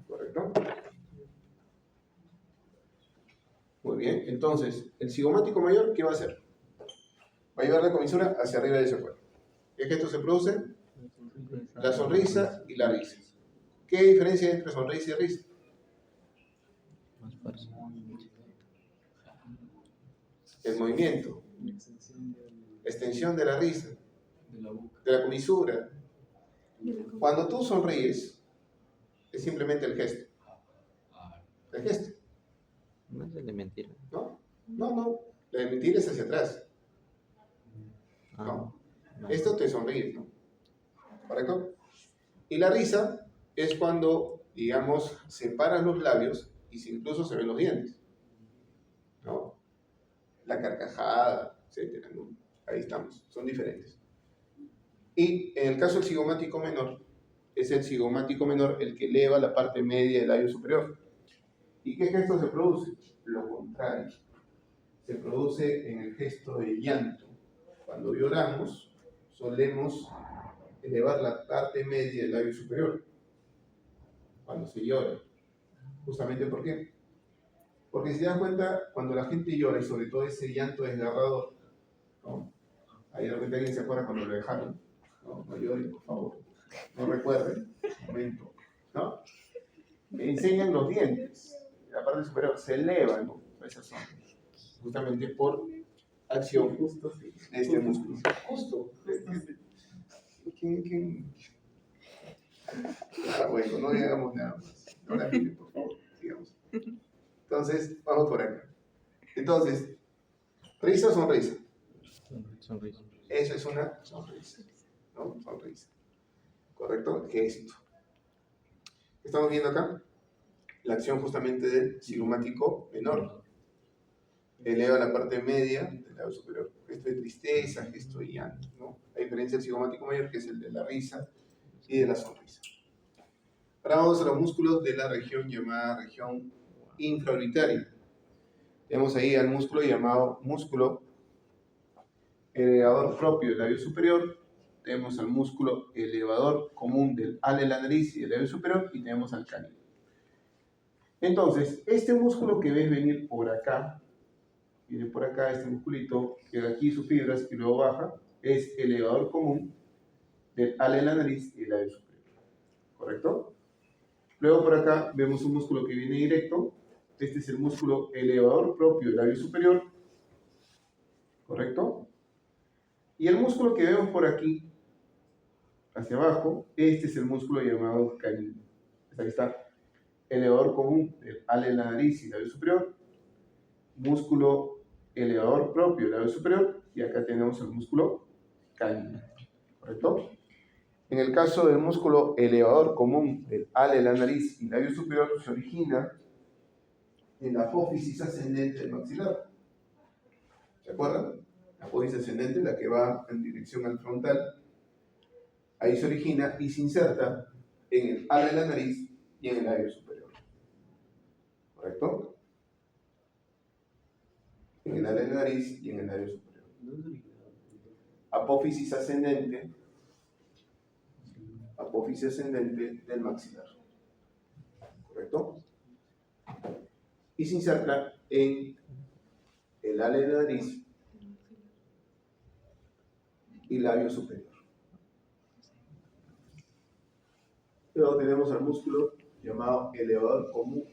¿Correcto? Muy bien, entonces, el cigomático mayor, ¿qué va a hacer? Va a llevar la comisura hacia arriba de ese cuerpo. ¿Qué gesto se produce? La sonrisa y la risa. ¿Qué diferencia hay entre sonrisa y risa? Más fuerza. El movimiento, extensión de la risa, de la boca. de la comisura. De la com- Cuando tú sonríes, es simplemente el gesto. El gesto, No es el de mentira. ¿no? No. La de mentir es hacia atrás. Ah, No. no. Esto te sonríes, ¿no? ¿Correcto? Y la risa es cuando, digamos, separas los labios y incluso se ven los dientes, ¿no? La carcajada, etcétera, ¿no? Ahí estamos, son diferentes. Y en el caso del cigomático menor, es el cigomático menor el que eleva la parte media del labio superior. ¿Y qué gesto se produce? Lo contrario. Se produce en el gesto de llanto. Cuando lloramos, solemos elevar la parte media del labio superior. Cuando se llora. ¿Justamente por qué? Porque si te das cuenta, cuando la gente llora, y sobre todo ese llanto desgarrador, ¿no? Ahí de repente alguien se acuerda cuando lo dejaron. No lloren, por favor. No recuerden. Un momento. ¿No? Me enseñan los dientes. La parte superior se eleva, ¿no? Esa zona. Justamente por acción de este músculo. Justo. ¿Quién? Bueno, no digamos nada más. No la miren, por favor. Sigamos. Entonces, vamos por acá. Entonces, risa o sonrisa. Sonrisa. Eso es una sonrisa. ¿No? Sonrisa. ¿Correcto? Gesto. ¿Qué estamos viendo acá? La acción justamente del cigomático menor. Eleva la parte media del labio superior. Gesto de tristeza, gesto de llanto, ¿no? A diferencia del cigomático mayor, que es el de la risa y de la sonrisa. Ahora vamos a los músculos de la región llamada región infraorbitaria. Tenemos ahí al músculo llamado músculo elevador propio del labio superior. Tenemos al músculo elevador común del ala de la nariz y del labio superior. Y tenemos al canino. Entonces, este músculo que ves venir por acá, viene por acá este musculito, llega aquí sus fibras y luego baja, es elevador común del ala de la nariz y del labio superior. ¿Correcto? Luego por acá vemos un músculo que viene directo. Este es el músculo elevador propio del labio superior. ¿Correcto? Y el músculo que vemos por aquí, hacia abajo, este es el músculo llamado canino. Ahí está. Elevador común del ala de la nariz y labio superior. Músculo elevador propio del labio superior. Y acá tenemos el músculo canino. ¿Correcto? En el caso del músculo elevador común del ala de la nariz y labio superior, se origina en la apófisis ascendente del maxilar. ¿Se acuerdan? La apófisis ascendente, la que va en dirección al frontal. Ahí se origina y se inserta en el ala de la nariz y en el labio superior. ¿Correcto? En el ala de la nariz y en el labio superior. Apófisis ascendente del maxilar. ¿Correcto? Y se inserta en el ala de la nariz y labio superior. Luego tenemos al músculo llamado elevador común,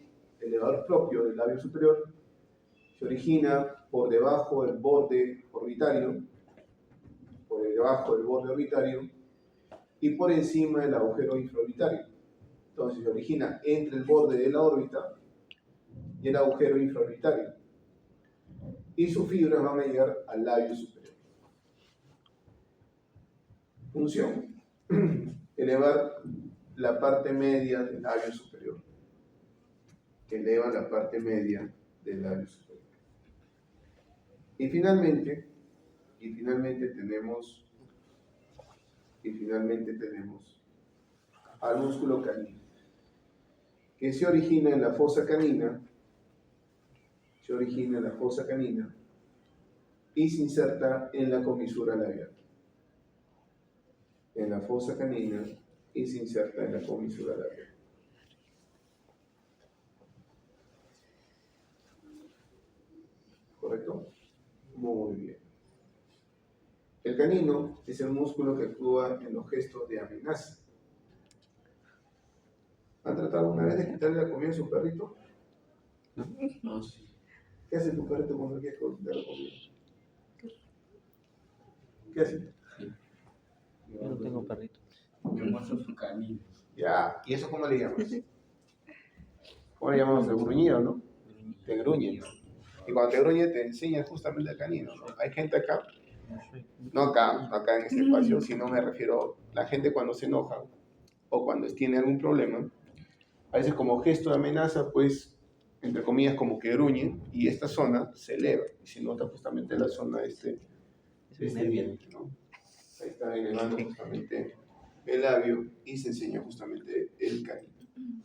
elevador propio del labio superior. Se origina por debajo del borde orbitario, y por encima del agujero infraorbitario. Entonces se origina entre el borde de la órbita y el agujero infraorbitario. Y sus fibras van a llegar al labio superior. Función: elevar la parte media del labio superior. Eleva la parte media del labio superior. Y finalmente tenemos al músculo canino, que se origina en la fosa canina, y se inserta en la comisura labial. En la fosa canina y se inserta en la comisura labial. ¿Correcto? Muy bien. El canino es el músculo que actúa en los gestos de amenaza. ¿Han tratado una vez de quitarle la comida a su perrito? No, sí. ¿Qué hace tu perrito cuando quiere quitarle la comida? ¿Qué hace? Yo no tengo perrito. Me muestra su canino. Ya, ¿y eso cómo le llamas? ¿Cómo le llamamos? De gruñido, ¿no? Te gruñe. Y cuando te gruñe te enseña justamente el canino, ¿no? Hay gente acá, no acá en este espacio, sino me refiero a la gente cuando se enoja o cuando tiene algún problema, a veces como gesto de amenaza, pues, entre comillas, como que gruñe y esta zona se eleva y se nota justamente la zona de este diente, ¿no? Ahí está elevando justamente el labio y se enseña justamente el canino,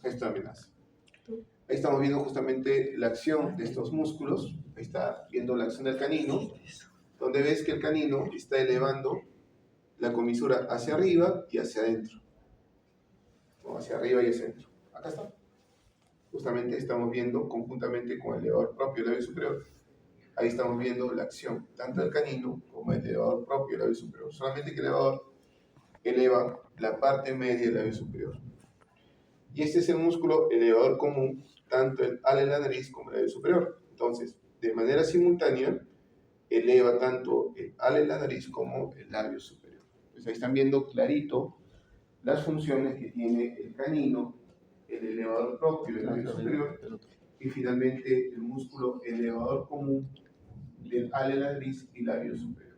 gesto de amenaza. Ahí estamos viendo justamente la acción de estos músculos. Ahí está viendo la acción del canino, donde ves que el canino está elevando la comisura hacia arriba y hacia adentro. O hacia arriba y hacia adentro. Acá está. Justamente estamos viendo conjuntamente con el elevador propio del labio superior. Ahí estamos viendo la acción, tanto del canino como el elevador propio del labio superior. Solamente que el elevador eleva la parte media del labio superior. Y este es el músculo elevador común, tanto el ala de la nariz como el labio superior. Entonces, de manera simultánea, eleva tanto el ala de la nariz como el labio superior. Entonces, ahí están viendo clarito las funciones que tiene el canino, el elevador propio del labio superior, y finalmente el músculo elevador común del ala de la nariz y labio superior.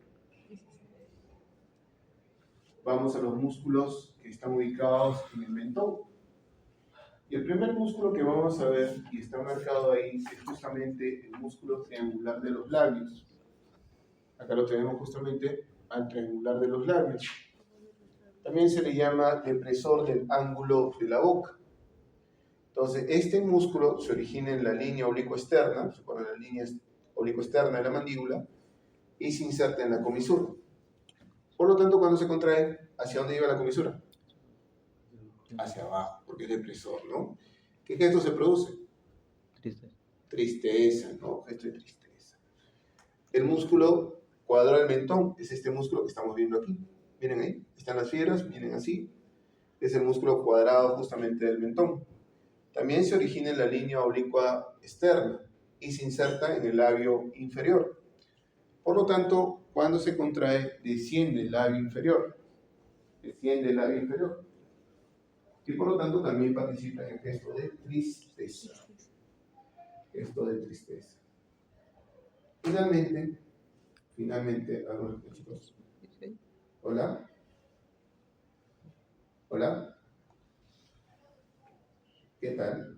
Vamos a los músculos que están ubicados en el mentón. Y el primer músculo que vamos a ver, y está marcado ahí, es justamente el músculo triangular de los labios. Acá lo tenemos justamente al triangular de los labios. También se le llama depresor del ángulo de la boca. Entonces, este músculo se origina en la línea oblicuo-externa, ¿se acuerdan? La línea oblicuo-externa de la mandíbula, y se inserta en la comisura. Por lo tanto, cuando se contrae, ¿hacia dónde lleva la comisura? Hacia abajo, porque es depresor, ¿no? ¿Qué gesto se produce? Tristeza, ¿no? Gesto de tristeza. El músculo cuadral del mentón es este músculo que estamos viendo aquí. Miren ahí, están las fibras, miren así. Es el músculo cuadrado justamente del mentón. También se origina en la línea oblicua externa y se inserta en el labio inferior. Por lo tanto, cuando se contrae, desciende el labio inferior. Desciende el labio inferior. Y por lo tanto también participa en el gesto de tristeza. Gesto de tristeza. Finalmente, algunos chicos. Hola. Hola. ¿Qué tal?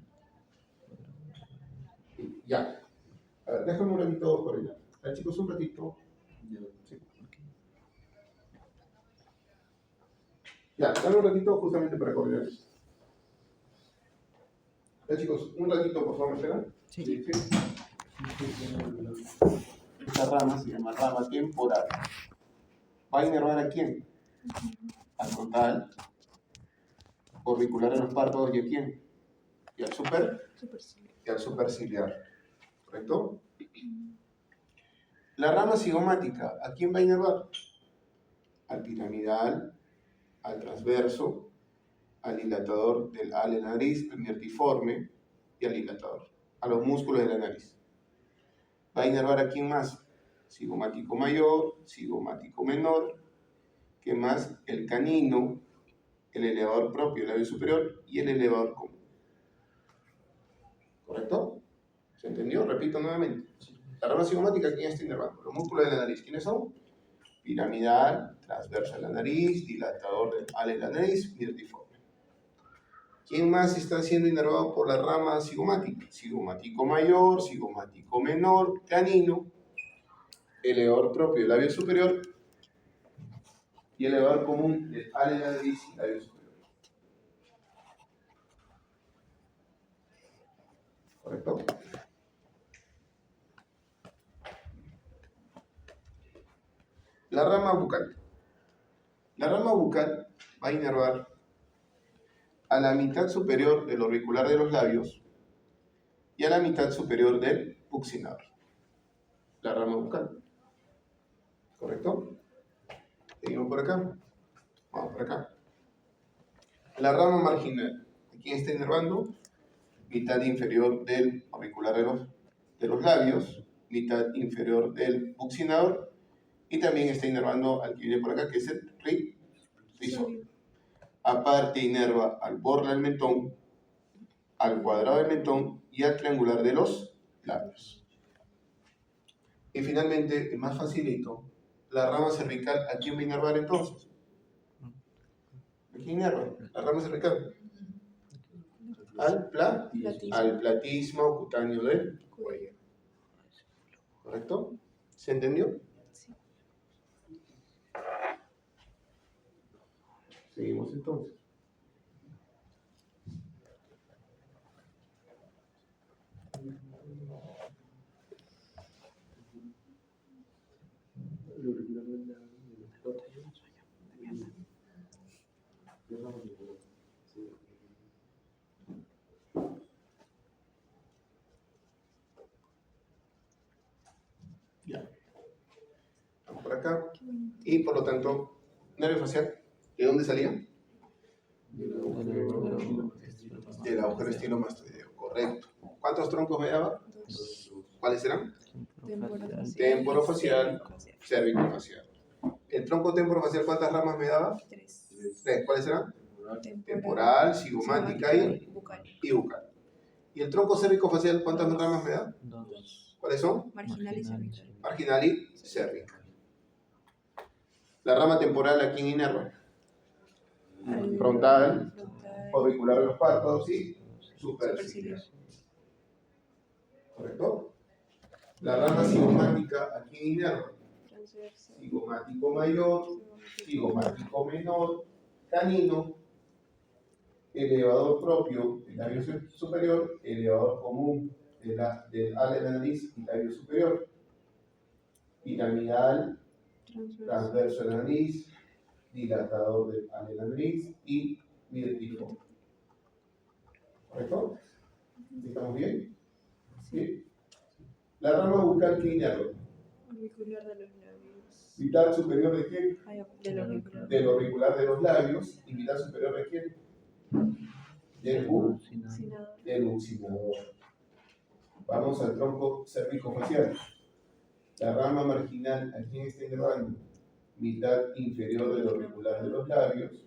Ya. A ver, déjame un ratito por allá. Chicos, un ratito. Sí. Ya, dame un ratito justamente para coordinar eso. Ya, chicos, un ratito, por favor, ¿me esperan? Sí. Esta rama se llama rama temporal. ¿Va a inervar a quién? Al frontal, orbicular en los párpados y a quién? Y al superciliar. ¿Correcto? La rama cigomática, ¿a quién va a inervar? Al piramidal, al transverso, al dilatador del ala de la nariz, al miertiforme y al dilatador, a los músculos de la nariz. ¿Va a inervar a quién más? Cigomático mayor, cigomático menor, ¿qué más? El canino, el elevador propio del labio superior y el elevador común. ¿Correcto? ¿Se entendió? Repito nuevamente. La rama cigomática, ¿quién está inervando? Los músculos de la nariz, ¿quiénes son? Piramidal, transverso de la nariz, dilatador del ala de la nariz, miertiforme. ¿Quién más está siendo inervado por la rama cigomática? Cigomático mayor, cigomático menor, canino, elevador propio del labio superior y elevador común del ala de la nariz y labio superior. ¿Correcto? La rama bucal. La rama bucal va a inervar a la mitad superior del auricular de los labios y a la mitad superior del buccinador. La rama bucal. ¿Correcto? Seguimos por acá. Vamos por acá. La rama marginal. ¿A quién está inervando? Mitad inferior del auricular de los labios, mitad inferior del buccinador y también está inervando al que viene por acá, que es el rizorio. Aparte inerva al borde del mentón, al cuadrado del mentón y al triangular de los labios. Y finalmente, el más facilito, la rama cervical, ¿a quién va a inervar entonces? ¿A quién inerva? La rama cervical. Al platismo cutáneo del cuello. ¿Correcto? ¿Se entendió? Sí. Seguimos entonces. Ya. Vamos por acá. Y por lo tanto, nervio facial, ¿de dónde salía? Del agujero estilomastoideo, correcto. ¿Cuántos troncos me daba? 2. ¿Cuáles eran? Temporofacial. Temporofacial, cervicofacial. El tronco temporofacial, ¿cuántas ramas me daba? 3. 3. ¿Cuáles eran? Temporal, cigomática y bucal. bucal. ¿Y el tronco cervicofacial, cuántas ramas me da? 2. ¿Cuáles son? Marginal y cervical. Marginal y cervical. La rama temporal, ¿a quién inerva? Frontal, auricular de los párpados y superciliar. ¿Correcto? La rama cigomática, ¿a quién inerva? Cigomático mayor, cigomático menor, canino, elevador propio del labio superior, elevador común del ala de la nariz y labio superior, piramidal, transverso de la nariz, dilatador del ala de la nariz y virtiforme. ¿Correcto? ¿Estamos bien? ¿Sí? La rama bucal, ¿qué inerva? Auricular de los labios. Mitad superior de quién? Del auricular. Del auricular de los labios y mitad superior de quién? Del buccinador. Vamos al tronco cervicofacial. La rama marginal, ¿a quién está inervando? Mitad inferior del auricular de los labios,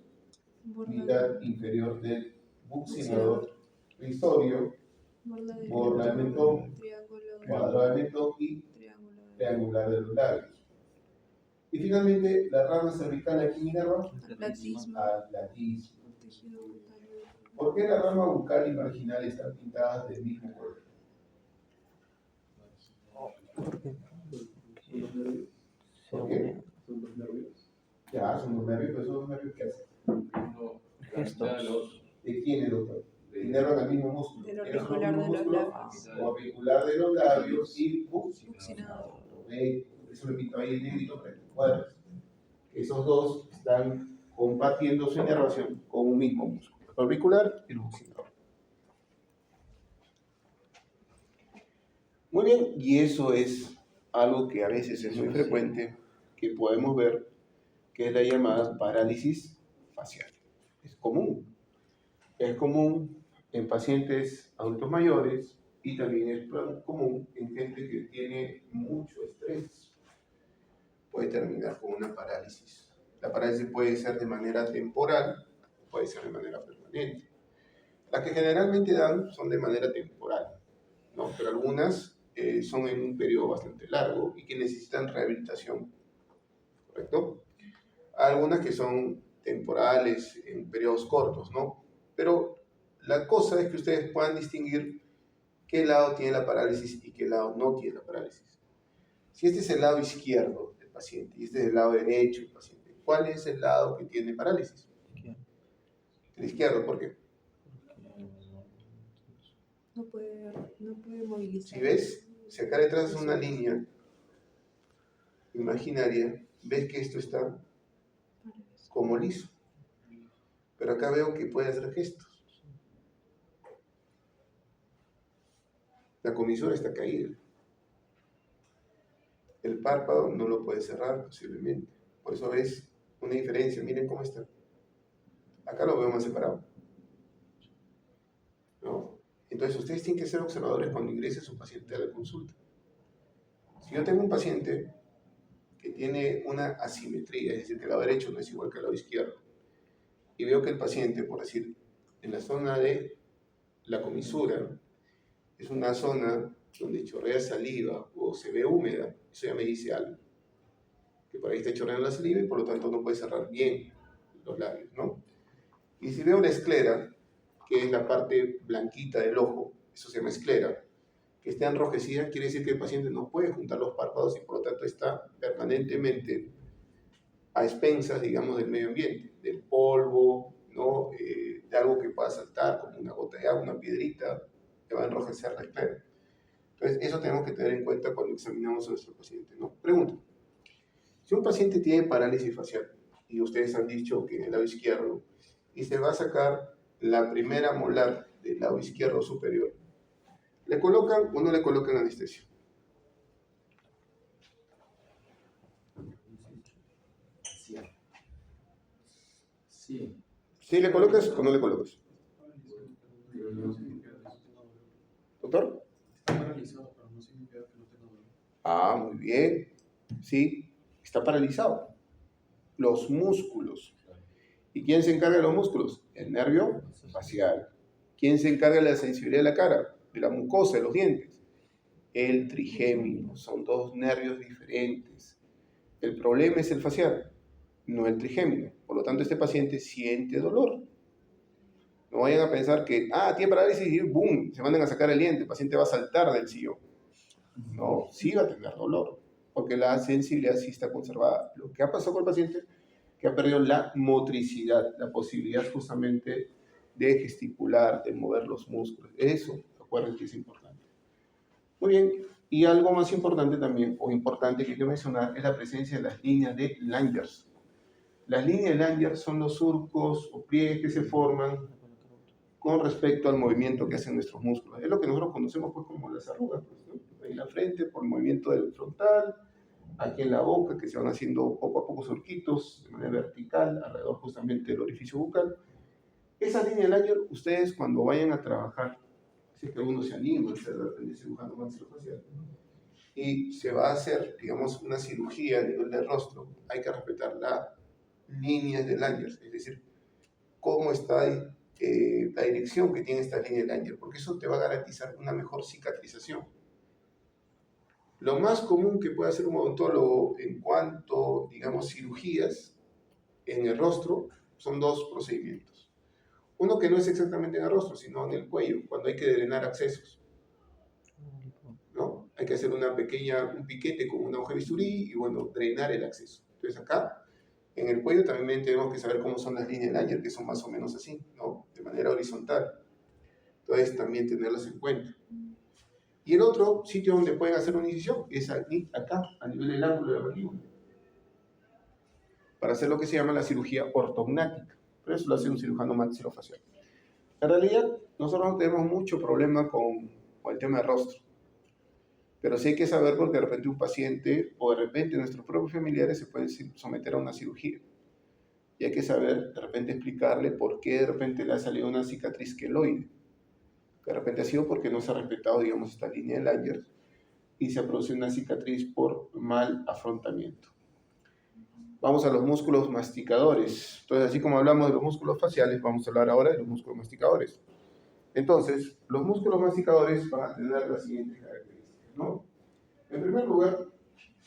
mitad inferior del buccinador, rizorio, borda del mentón, cuadrado del mentón y triangular de los labios. Y finalmente, la rama cervical, ¿a quién inerva? Al platismo. ¿Por qué la rama bucal y marginal están pintadas del mismo color? ¿Por qué? Son los nervios. Ya, son los nervios, pero esos dos nervios ¿qué hacen? No, Gestos. ¿De quién es, doctor? Inervan al mismo músculo. Del ¿Qué es auricular el de los músculo? labios. Auricular de los labios y Buccinador. eso lo pinto ahí en negrito para que cuadres. Esos dos están compartiendo su inervación con un mismo músculo. El auricular y el buccinador. Muy bien, y eso es algo que a veces es muy frecuente, que podemos ver, que es la llamada parálisis facial. Es común. Es común en pacientes adultos mayores y también es común en gente que tiene mucho estrés. Puede terminar con una parálisis. La parálisis puede ser de manera temporal, puede ser de manera permanente. Las que generalmente dan son de manera temporal, ¿no? Pero algunas son en un periodo bastante largo y que necesitan rehabilitación, ¿correcto? Algunas que son temporales en periodos cortos, ¿no? Pero La cosa es que ustedes puedan distinguir qué lado tiene la parálisis y qué lado no tiene la parálisis. Si este es el lado izquierdo del paciente y este es el lado derecho del paciente, ¿cuál es el lado que tiene parálisis? El izquierdo, ¿por qué? No puede movilizar. Si ves, si acá detrás es una línea imaginaria, ves que esto está como liso. Pero acá veo que puede hacer gestos. La comisura está caída. El párpado no lo puede cerrar posiblemente. Por eso ves una diferencia. Miren cómo está. Acá lo veo más separado, ¿no? Entonces ustedes tienen que ser observadores cuando ingrese su paciente a la consulta. Si yo tengo un paciente que tiene una asimetría, es decir, que el lado derecho no es igual que el lado izquierdo, y veo que el paciente, por decir, en la zona de la comisura, es una zona donde chorrea saliva o se ve húmeda, eso ya me dice algo. Que por ahí está chorreando la saliva y por lo tanto no puede cerrar bien los labios, ¿no? Y si veo la esclera, que es la parte blanquita del ojo, eso se llama esclera, que está enrojecida, quiere decir que el paciente no puede juntar los párpados y por lo tanto está permanentemente a expensas, digamos, del medio ambiente, del polvo, ¿no? De algo que pueda saltar, como una gota de agua, una piedrita, que va a enrojecer la esclera. Entonces, eso tenemos que tener en cuenta cuando examinamos a nuestro paciente, ¿no? Pregunta. Si un paciente tiene parálisis facial, y ustedes han dicho que en el lado izquierdo, y se va a sacar la primera molar del lado izquierdo superior, ¿le colocan o no le colocan anestesia? Sí. ¿Sí le colocas o no le colocas? ¿Doctor? Está paralizado, pero no significa que no tenga dolor. Ah, muy bien. Sí, está paralizado. Los músculos. ¿Y quién se encarga de los músculos? El nervio facial. ¿Quién se encarga de la sensibilidad de la cara? De la mucosa, de los dientes. El trigémino. Son dos nervios diferentes. El problema es el facial, no el trigémino. Por lo tanto, este paciente siente dolor. No vayan a pensar que, tiene parálisis y ¡boom! Se mandan a sacar el diente. El paciente va a saltar del sillón. No, sí va a tener dolor, porque la sensibilidad sí está conservada. Lo que ha pasado con el paciente, que ha perdido la motricidad, la posibilidad justamente de gesticular, de mover los músculos. Eso, recuerden que es importante. Muy bien, y algo más importante también, o importante que quiero mencionar, es la presencia de las líneas de Langers. Las líneas de Langers son los surcos o pliegues que se forman con respecto al movimiento que hacen nuestros músculos. Es lo que nosotros conocemos pues, como las arrugas, pues, ¿no? Ahí en la frente, por el movimiento del frontal, aquí en la boca, que se van haciendo poco a poco surquitos de manera vertical, alrededor justamente del orificio bucal. Esa línea de Langer, ustedes cuando vayan a trabajar, si es que alguno se anima a ser de repente cirujano maxilofacial, y se va a hacer, digamos, una cirugía a nivel del rostro, hay que respetar las líneas de Langer, es decir, cómo está la dirección que tiene esta línea de Langer, porque eso te va a garantizar una mejor cicatrización. Lo más común que puede hacer un odontólogo en cuanto, digamos, cirugías en el rostro son dos procedimientos. Uno que no es exactamente en el rostro, sino en el cuello, cuando hay que drenar accesos, ¿no? Hay que hacer un piquete con una hoja de bisturí y, bueno, drenar el acceso. Entonces acá, en el cuello también tenemos que saber cómo son las líneas de Langer, que son más o menos así, ¿no? De manera horizontal. Entonces también tenerlas en cuenta. Y el otro sitio donde pueden hacer una incisión es aquí, acá, a nivel del ángulo de la mandíbula, para hacer lo que se llama la cirugía ortognática. Pero eso lo hace un cirujano maxilofacial. En realidad, nosotros no tenemos mucho problema con el tema del rostro. Pero sí hay que saber porque de repente un paciente o de repente nuestros propios familiares se pueden someter a una cirugía. Y hay que saber, de repente, explicarle por qué de repente le ha salido una cicatriz queloide. Que de repente ha sido porque no se ha respetado, digamos, esta línea de Langer y se produce una cicatriz por mal afrontamiento. Vamos a los músculos masticadores. Entonces, así como hablamos de los músculos faciales, vamos a hablar ahora de los músculos masticadores. Entonces, los músculos masticadores van a tener las siguientes características, ¿no? En primer lugar,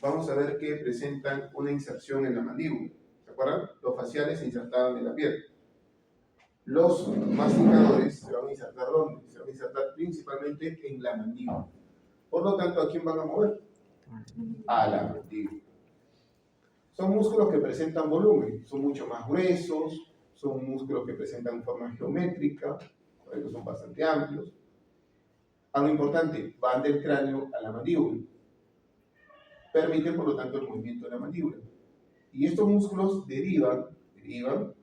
vamos a ver que presentan una inserción en la mandíbula. ¿Se acuerdan? Los faciales se insertaban en la piel. Los masticadores se van a insertar ¿dónde? Se van a insertar principalmente en la mandíbula. Por lo tanto, ¿a quién van a mover? A la mandíbula. Son músculos que presentan volumen, son mucho más gruesos, son músculos que presentan forma geométrica, por eso son bastante amplios. Algo importante, van del cráneo a la mandíbula. Permiten, por lo tanto, el movimiento de la mandíbula. Y estos músculos derivan del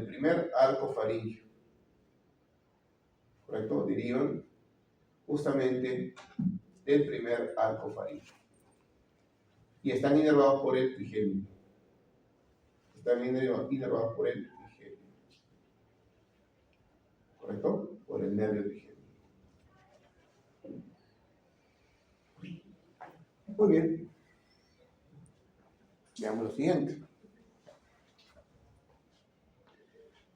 primer arco faríngeo. ¿Correcto? Derivan justamente del primer arco faríngeo. Y están inervados por el trigémino. Están inervados por el trigémino. ¿Correcto? Por el nervio trigémino. Muy bien. Veamos lo siguiente.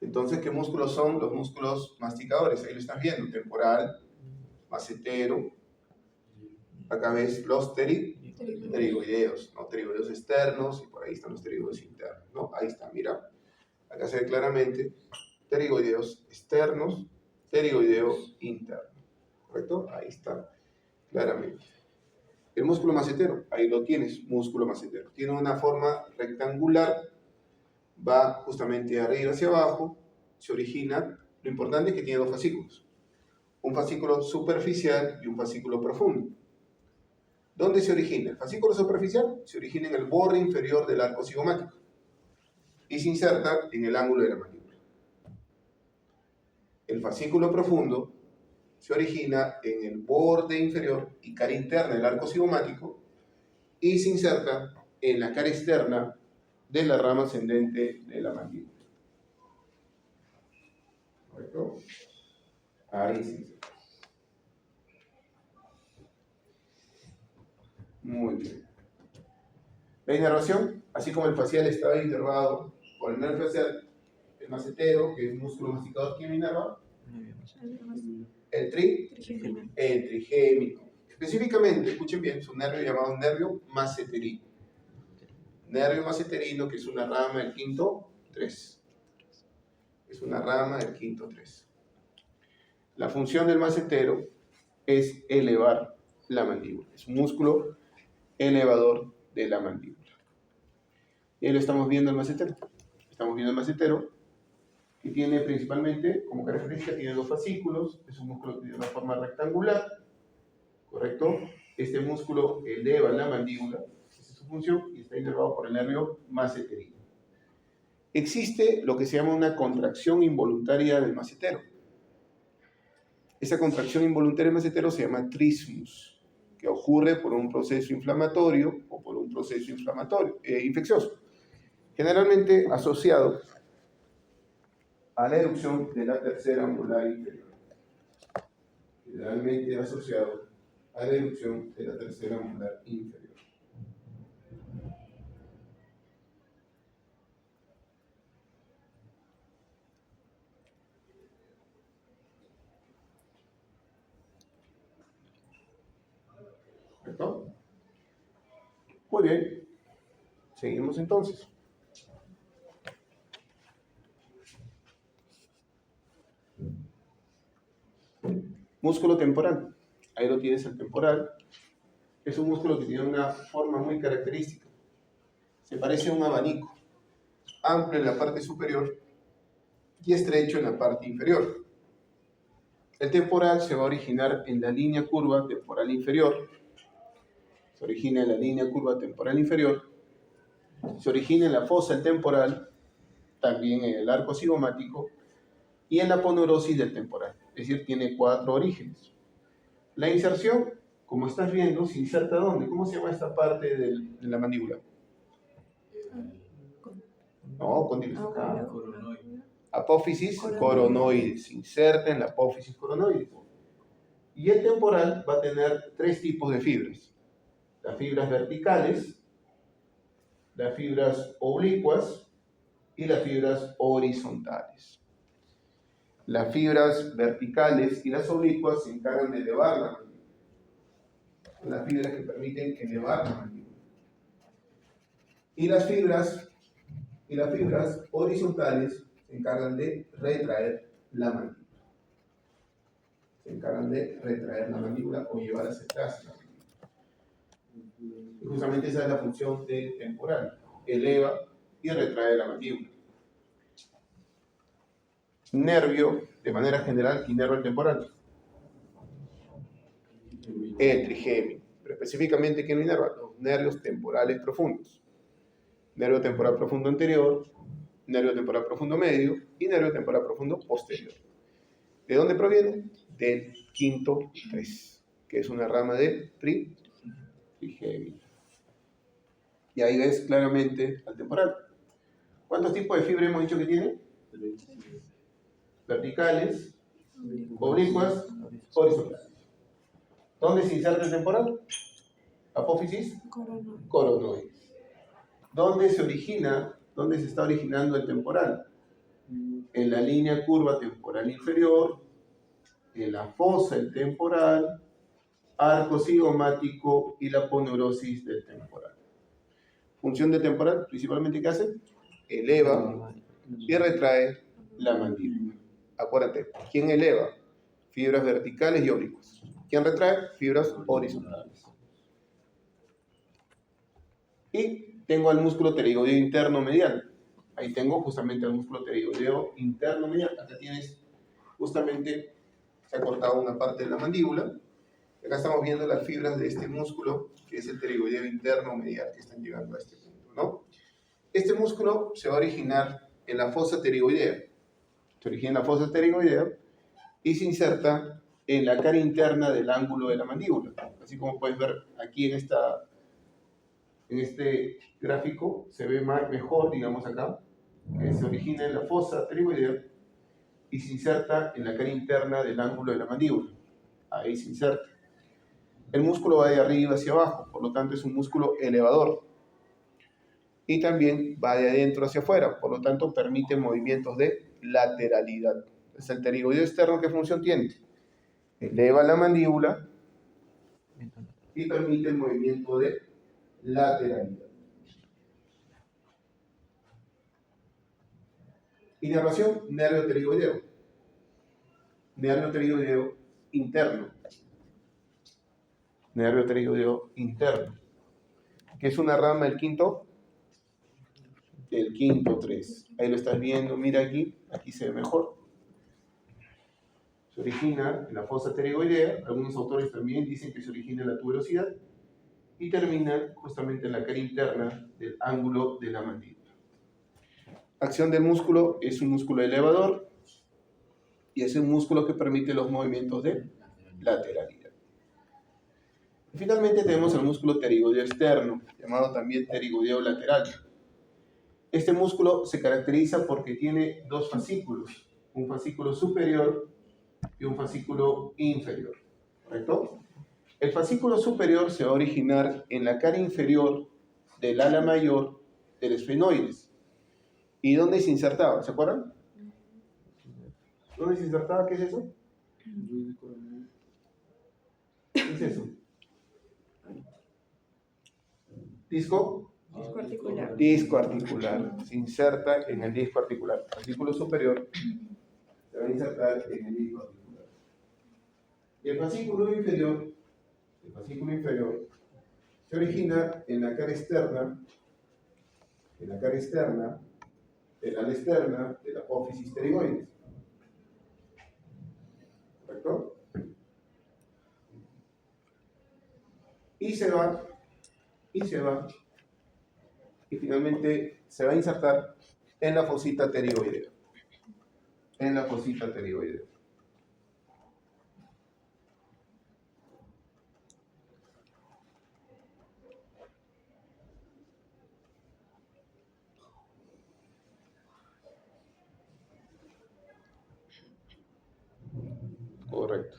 Entonces, ¿qué músculos son los músculos masticadores? Ahí lo estás viendo, temporal, macetero. Acá ves los pterigoideos, ¿no? Pterigoideos externos y por ahí están los pterigoideos internos, ¿no? Ahí está, mira. Acá se ve claramente pterigoideos externos, pterigoideo interno. ¿Correcto? Ahí está, claramente. El músculo macetero, ahí lo tienes, músculo macetero. Tiene una forma rectangular, va justamente de arriba hacia abajo, se origina. Lo importante es que tiene dos fascículos. Un fascículo superficial y un fascículo profundo. ¿Dónde se origina? El fascículo superficial se origina en el borde inferior del arco cigomático y se inserta en el ángulo de la mandíbula. El fascículo profundo se origina en el borde inferior y cara interna del arco cigomático y se inserta en la cara externa de la rama ascendente de la mandíbula. ¿Correcto? Ahí sí. Muy bien. La inervación, así como el facial está inervado por el nervio facial, el macetero, que es un músculo masticador, ¿quién inerva? El trigémino. Específicamente, escuchen bien, es un nervio llamado nervio maceterino. Nervio maceterino, que es una rama del quinto 3. Es una rama del quinto 3. La función del macetero es elevar la mandíbula. Es un músculo elevador de la mandíbula. Y ahí lo estamos viendo el macetero. Estamos viendo el macetero, que tiene principalmente, como característica, tiene dos fascículos. Es un músculo que tiene una forma rectangular. ¿Correcto? Este músculo eleva la mandíbula, esa es su función, y está inervado por el nervio maceterino. Existe lo que se llama una contracción involuntaria del macetero. Esa contracción involuntaria del macetero se llama trismus, que ocurre por un proceso inflamatorio o por un proceso infeccioso, generalmente asociado a la erupción de la tercera molar inferior. Generalmente asociado a la erupción de la tercera molar inferior. ¿Correcto? Muy bien. Seguimos entonces. Músculo temporal. Ahí lo tienes, el temporal. Es un músculo que tiene una forma muy característica. Se parece a un abanico. Amplio en la parte superior y estrecho en la parte inferior. El temporal se va a originar en la línea curva temporal inferior. Se origina en la línea curva temporal inferior. Se origina en la fosa temporal, también en el arco cigomático y en la poneurosis del temporal. Es decir, tiene 4 orígenes. La inserción, como estás viendo, se inserta ¿dónde? ¿Cómo se llama esta parte de la mandíbula? No, condilo acá. Apófisis coronoide. Se inserta en la apófisis coronoide. Y el temporal va a tener 3 tipos de fibras. Las fibras verticales, las fibras oblicuas y las fibras horizontales. Las fibras verticales y las oblicuas se encargan de elevar la mandíbula. Son las fibras que permiten elevar la mandíbula. Y las fibras Y las fibras horizontales se encargan de retraer la mandíbula. Se encargan de retraer la mandíbula o llevar hacia atrás la mandíbula. Y justamente esa es la función del temporal. Eleva y retrae la mandíbula. Nervio, de manera general, ¿qué nervio temporal? El trigémino. Pero específicamente, ¿qué no inerva? Los nervios temporales profundos. Nervio temporal profundo anterior, nervio temporal profundo medio y nervio temporal profundo posterior. ¿De dónde proviene? Del quinto 3, que es una rama del trigémino. Y ahí ves claramente al temporal. ¿Cuántos tipos de fibra hemos dicho que tiene? Verticales, oblicuas, horizontales. ¿Dónde se inserta el temporal? Apófisis coronoides. ¿Dónde se origina? ¿Dónde se está originando el temporal? En la línea curva temporal inferior, en la fosa del temporal, arco cigomático y la aponeurosis del temporal. Función del temporal, principalmente, ¿qué hace? Eleva y retrae la mandíbula. Acuérdate, ¿quién eleva? Fibras verticales y oblicuas. ¿Quién retrae? Fibras horizontales. Y tengo al músculo pterigoideo interno medial. Ahí tengo justamente al músculo pterigoideo interno medial. Acá tienes justamente, se ha cortado una parte de la mandíbula. Acá estamos viendo las fibras de este músculo, que es el pterigoideo interno medial, que están llegando a este punto, ¿no? Este músculo se va a originar en la fosa pterigoidea. Se origina en la fosa pterigoidea y se inserta en la cara interna del ángulo de la mandíbula. Así como puedes ver aquí en este gráfico, se ve mejor, digamos acá, que se origina en la fosa pterigoidea y se inserta en la cara interna del ángulo de la mandíbula. Ahí se inserta. El músculo va de arriba hacia abajo, por lo tanto es un músculo elevador. Y también va de adentro hacia afuera, por lo tanto permite movimientos de lateralidad. Es el pterigoideo externo, ¿qué función tiene? Eleva la mandíbula y permite el movimiento de lateralidad. Inervación, nervio pterigoideo. Nervio pterigoideo interno. Nervio pterigoideo interno. Que es una rama del quinto 3. Ahí lo estás viendo, mira aquí se ve mejor. Se origina en la fosa pterigoidea, algunos autores también dicen que se origina en la tuberosidad y termina justamente en la cara interna del ángulo de la mandíbula. Acción del músculo, es un músculo elevador y es un músculo que permite los movimientos de lateralidad. Y finalmente tenemos el músculo pterigoideo externo, llamado también pterigoideo lateral. Este músculo se caracteriza porque tiene dos fascículos, un fascículo superior y un fascículo inferior, ¿correcto? El fascículo superior se va a originar en la cara inferior del ala mayor del esfenoides. ¿Y dónde se insertaba? ¿Se acuerdan? ¿Dónde se insertaba? ¿Qué es eso? ¿Qué es eso? ¿Disco? Disco articular. Disco articular. Se inserta en el disco articular. El fascículo superior se va a insertar en el disco articular. Y el fascículo inferior se origina en la cara externa, del ala externa de la apófisis pterigoides. ¿Correcto? Y se va, y finalmente se va a insertar en la fosita pterigoidea. Correcto.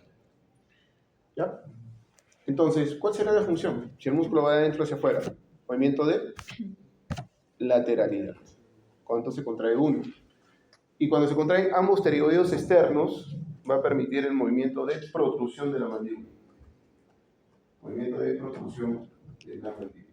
¿Ya? Entonces, ¿cuál será la función? Si el músculo va de adentro hacia afuera, movimiento de lateralidad. ¿Cuánto se contrae uno? Y cuando se contraen ambos pterigoideos externos, va a permitir el movimiento de protrusión de la mandíbula. Movimiento de protrusión de la mandíbula.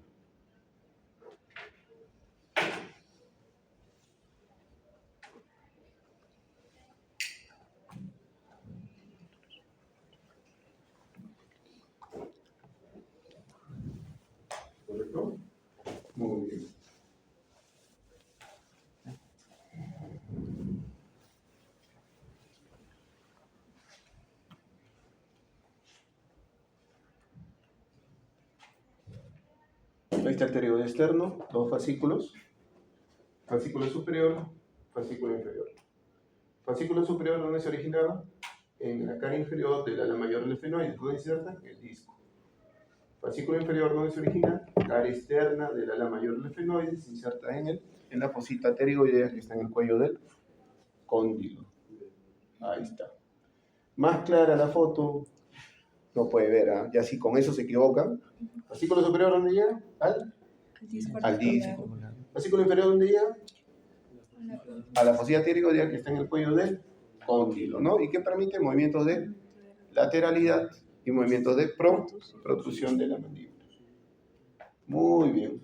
está el pterigoide externo, dos fascículos, fascículo superior, fascículo inferior. Fascículo superior, ¿dónde se origina? En la cara inferior del ala mayor del esfenoide, ¿dónde se inserta? El disco. Fascículo inferior, ¿dónde se origina? Cara externa del ala mayor del esfenoide, se inserta en la fosita pterigoidea que está en el cuello del cóndilo. Ahí está. Más clara la foto, no puede ver, ¿eh? Ya si con eso se equivocan. Fascículo superior, ¿dónde llega? Al disco. Fascículo inferior, ¿dónde llega? A la fosita pterigoidea que está en el cuello del cóndilo, ¿no? ¿Y qué permite? Movimientos de lateralidad y movimientos de protrusión de la mandíbula. Muy bien.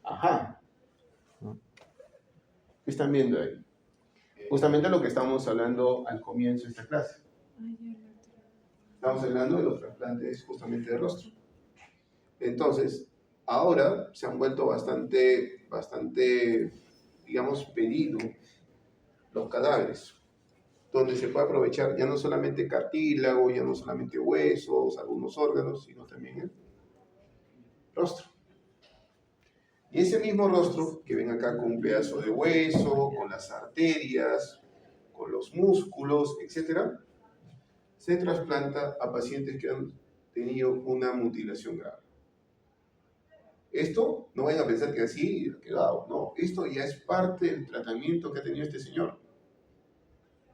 Ajá. ¿Qué están viendo ahí? Justamente lo que estamos hablando al comienzo de esta clase. Estamos hablando de los trasplantes justamente de rostro. Entonces, ahora se han vuelto bastante, digamos, pedido los cadáveres, donde se puede aprovechar ya no solamente cartílago, ya no solamente huesos, algunos órganos, sino también el rostro. Y ese mismo rostro, que ven acá con un pedazo de hueso, con las arterias, con los músculos, etc., se trasplanta a pacientes que han tenido una mutilación grave. Esto, no vayan a pensar que así ha quedado, no, esto ya es parte del tratamiento que ha tenido este señor.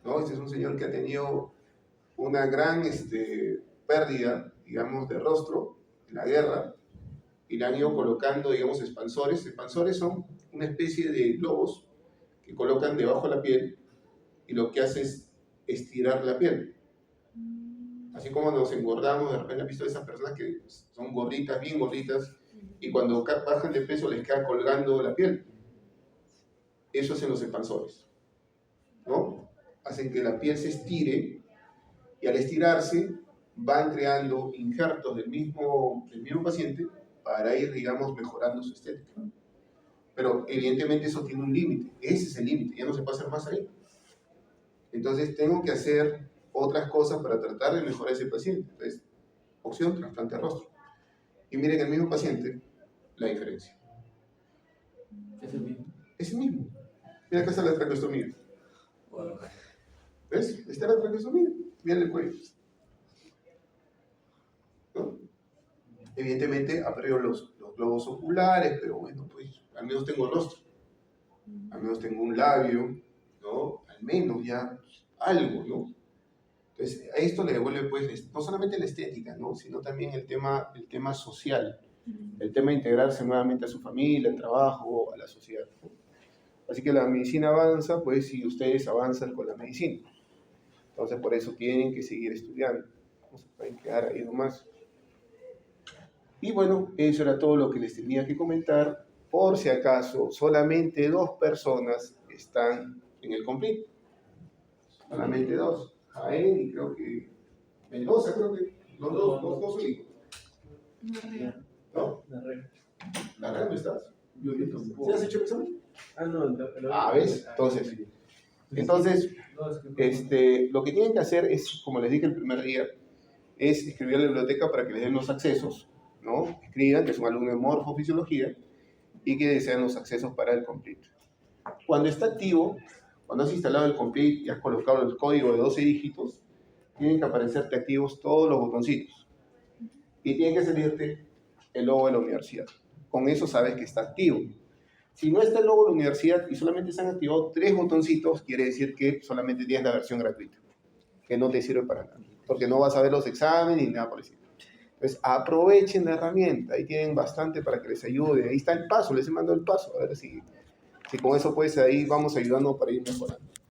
¿No? Este es un señor que ha tenido una gran pérdida, digamos, de rostro en la guerra, y le han ido colocando, digamos, expansores. Expansores son una especie de globos que colocan debajo de la piel y lo que hace es estirar la piel. Así como nos engordamos, de repente han visto esas personas que son gorditas, bien gorditas, y cuando bajan de peso les queda colgando la piel. Eso hacen los expansores, ¿no? Hacen que la piel se estire y al estirarse van creando injertos del mismo paciente para ir, digamos, mejorando su estética. Pero evidentemente eso tiene un límite, ese es el límite, ya no se puede hacer más ahí. Entonces tengo que hacer otras cosas para tratar de mejorar a ese paciente. Entonces, opción, trasplante de rostro. Y miren el mismo paciente, la diferencia. ¿Es el mismo? Es el mismo. Mira, acá está la traqueostomía. ¿Ves? Está la traqueostomía. Miren el cuello. ¿No? Evidentemente ha perdido los globos oculares, pero bueno, pues al menos tengo rostro. Al menos tengo un labio, ¿no? Al menos ya algo, ¿no? Entonces, a esto le devuelve, pues, no solamente la estética, ¿no? Sino también el tema social, el tema de integrarse nuevamente a su familia, al trabajo, a la sociedad, ¿no? Así que la medicina avanza, pues, si ustedes avanzan con la medicina. Entonces, por eso tienen que seguir estudiando. No se pueden quedar ahí nomás. Y bueno, eso era todo lo que les tenía que comentar. Por si acaso, solamente 2 personas están en el complete. Solamente 2. Jaén y creo que Mendoza, creo que los dos únicos. ¿No? ¿La red no estás? Yo tampoco. ¿Sí has hecho el examen? No, ¿ves? Entonces, lo que tienen que hacer es, como les dije el primer día, es escribir a la biblioteca para que les den los accesos, ¿no? Escriban que son alumnos de morfofisiología y que desean los accesos para el complete. Cuando está activo, cuando has instalado el complete y has colocado el código de 12 dígitos, tienen que aparecerte activos todos los botoncitos. Y tiene que salirte el logo de la universidad. Con eso sabes que está activo. Si no está el logo de la universidad y solamente se han activado 3 botoncitos, quiere decir que solamente tienes la versión gratuita, que no te sirve para nada, porque no vas a ver los exámenes ni nada por el estilo. Entonces, aprovechen la herramienta, ahí tienen bastante para que les ayude. Ahí está el paso, les he mandado el paso, a ver si con eso pues ahí vamos ayudando para ir mejorando.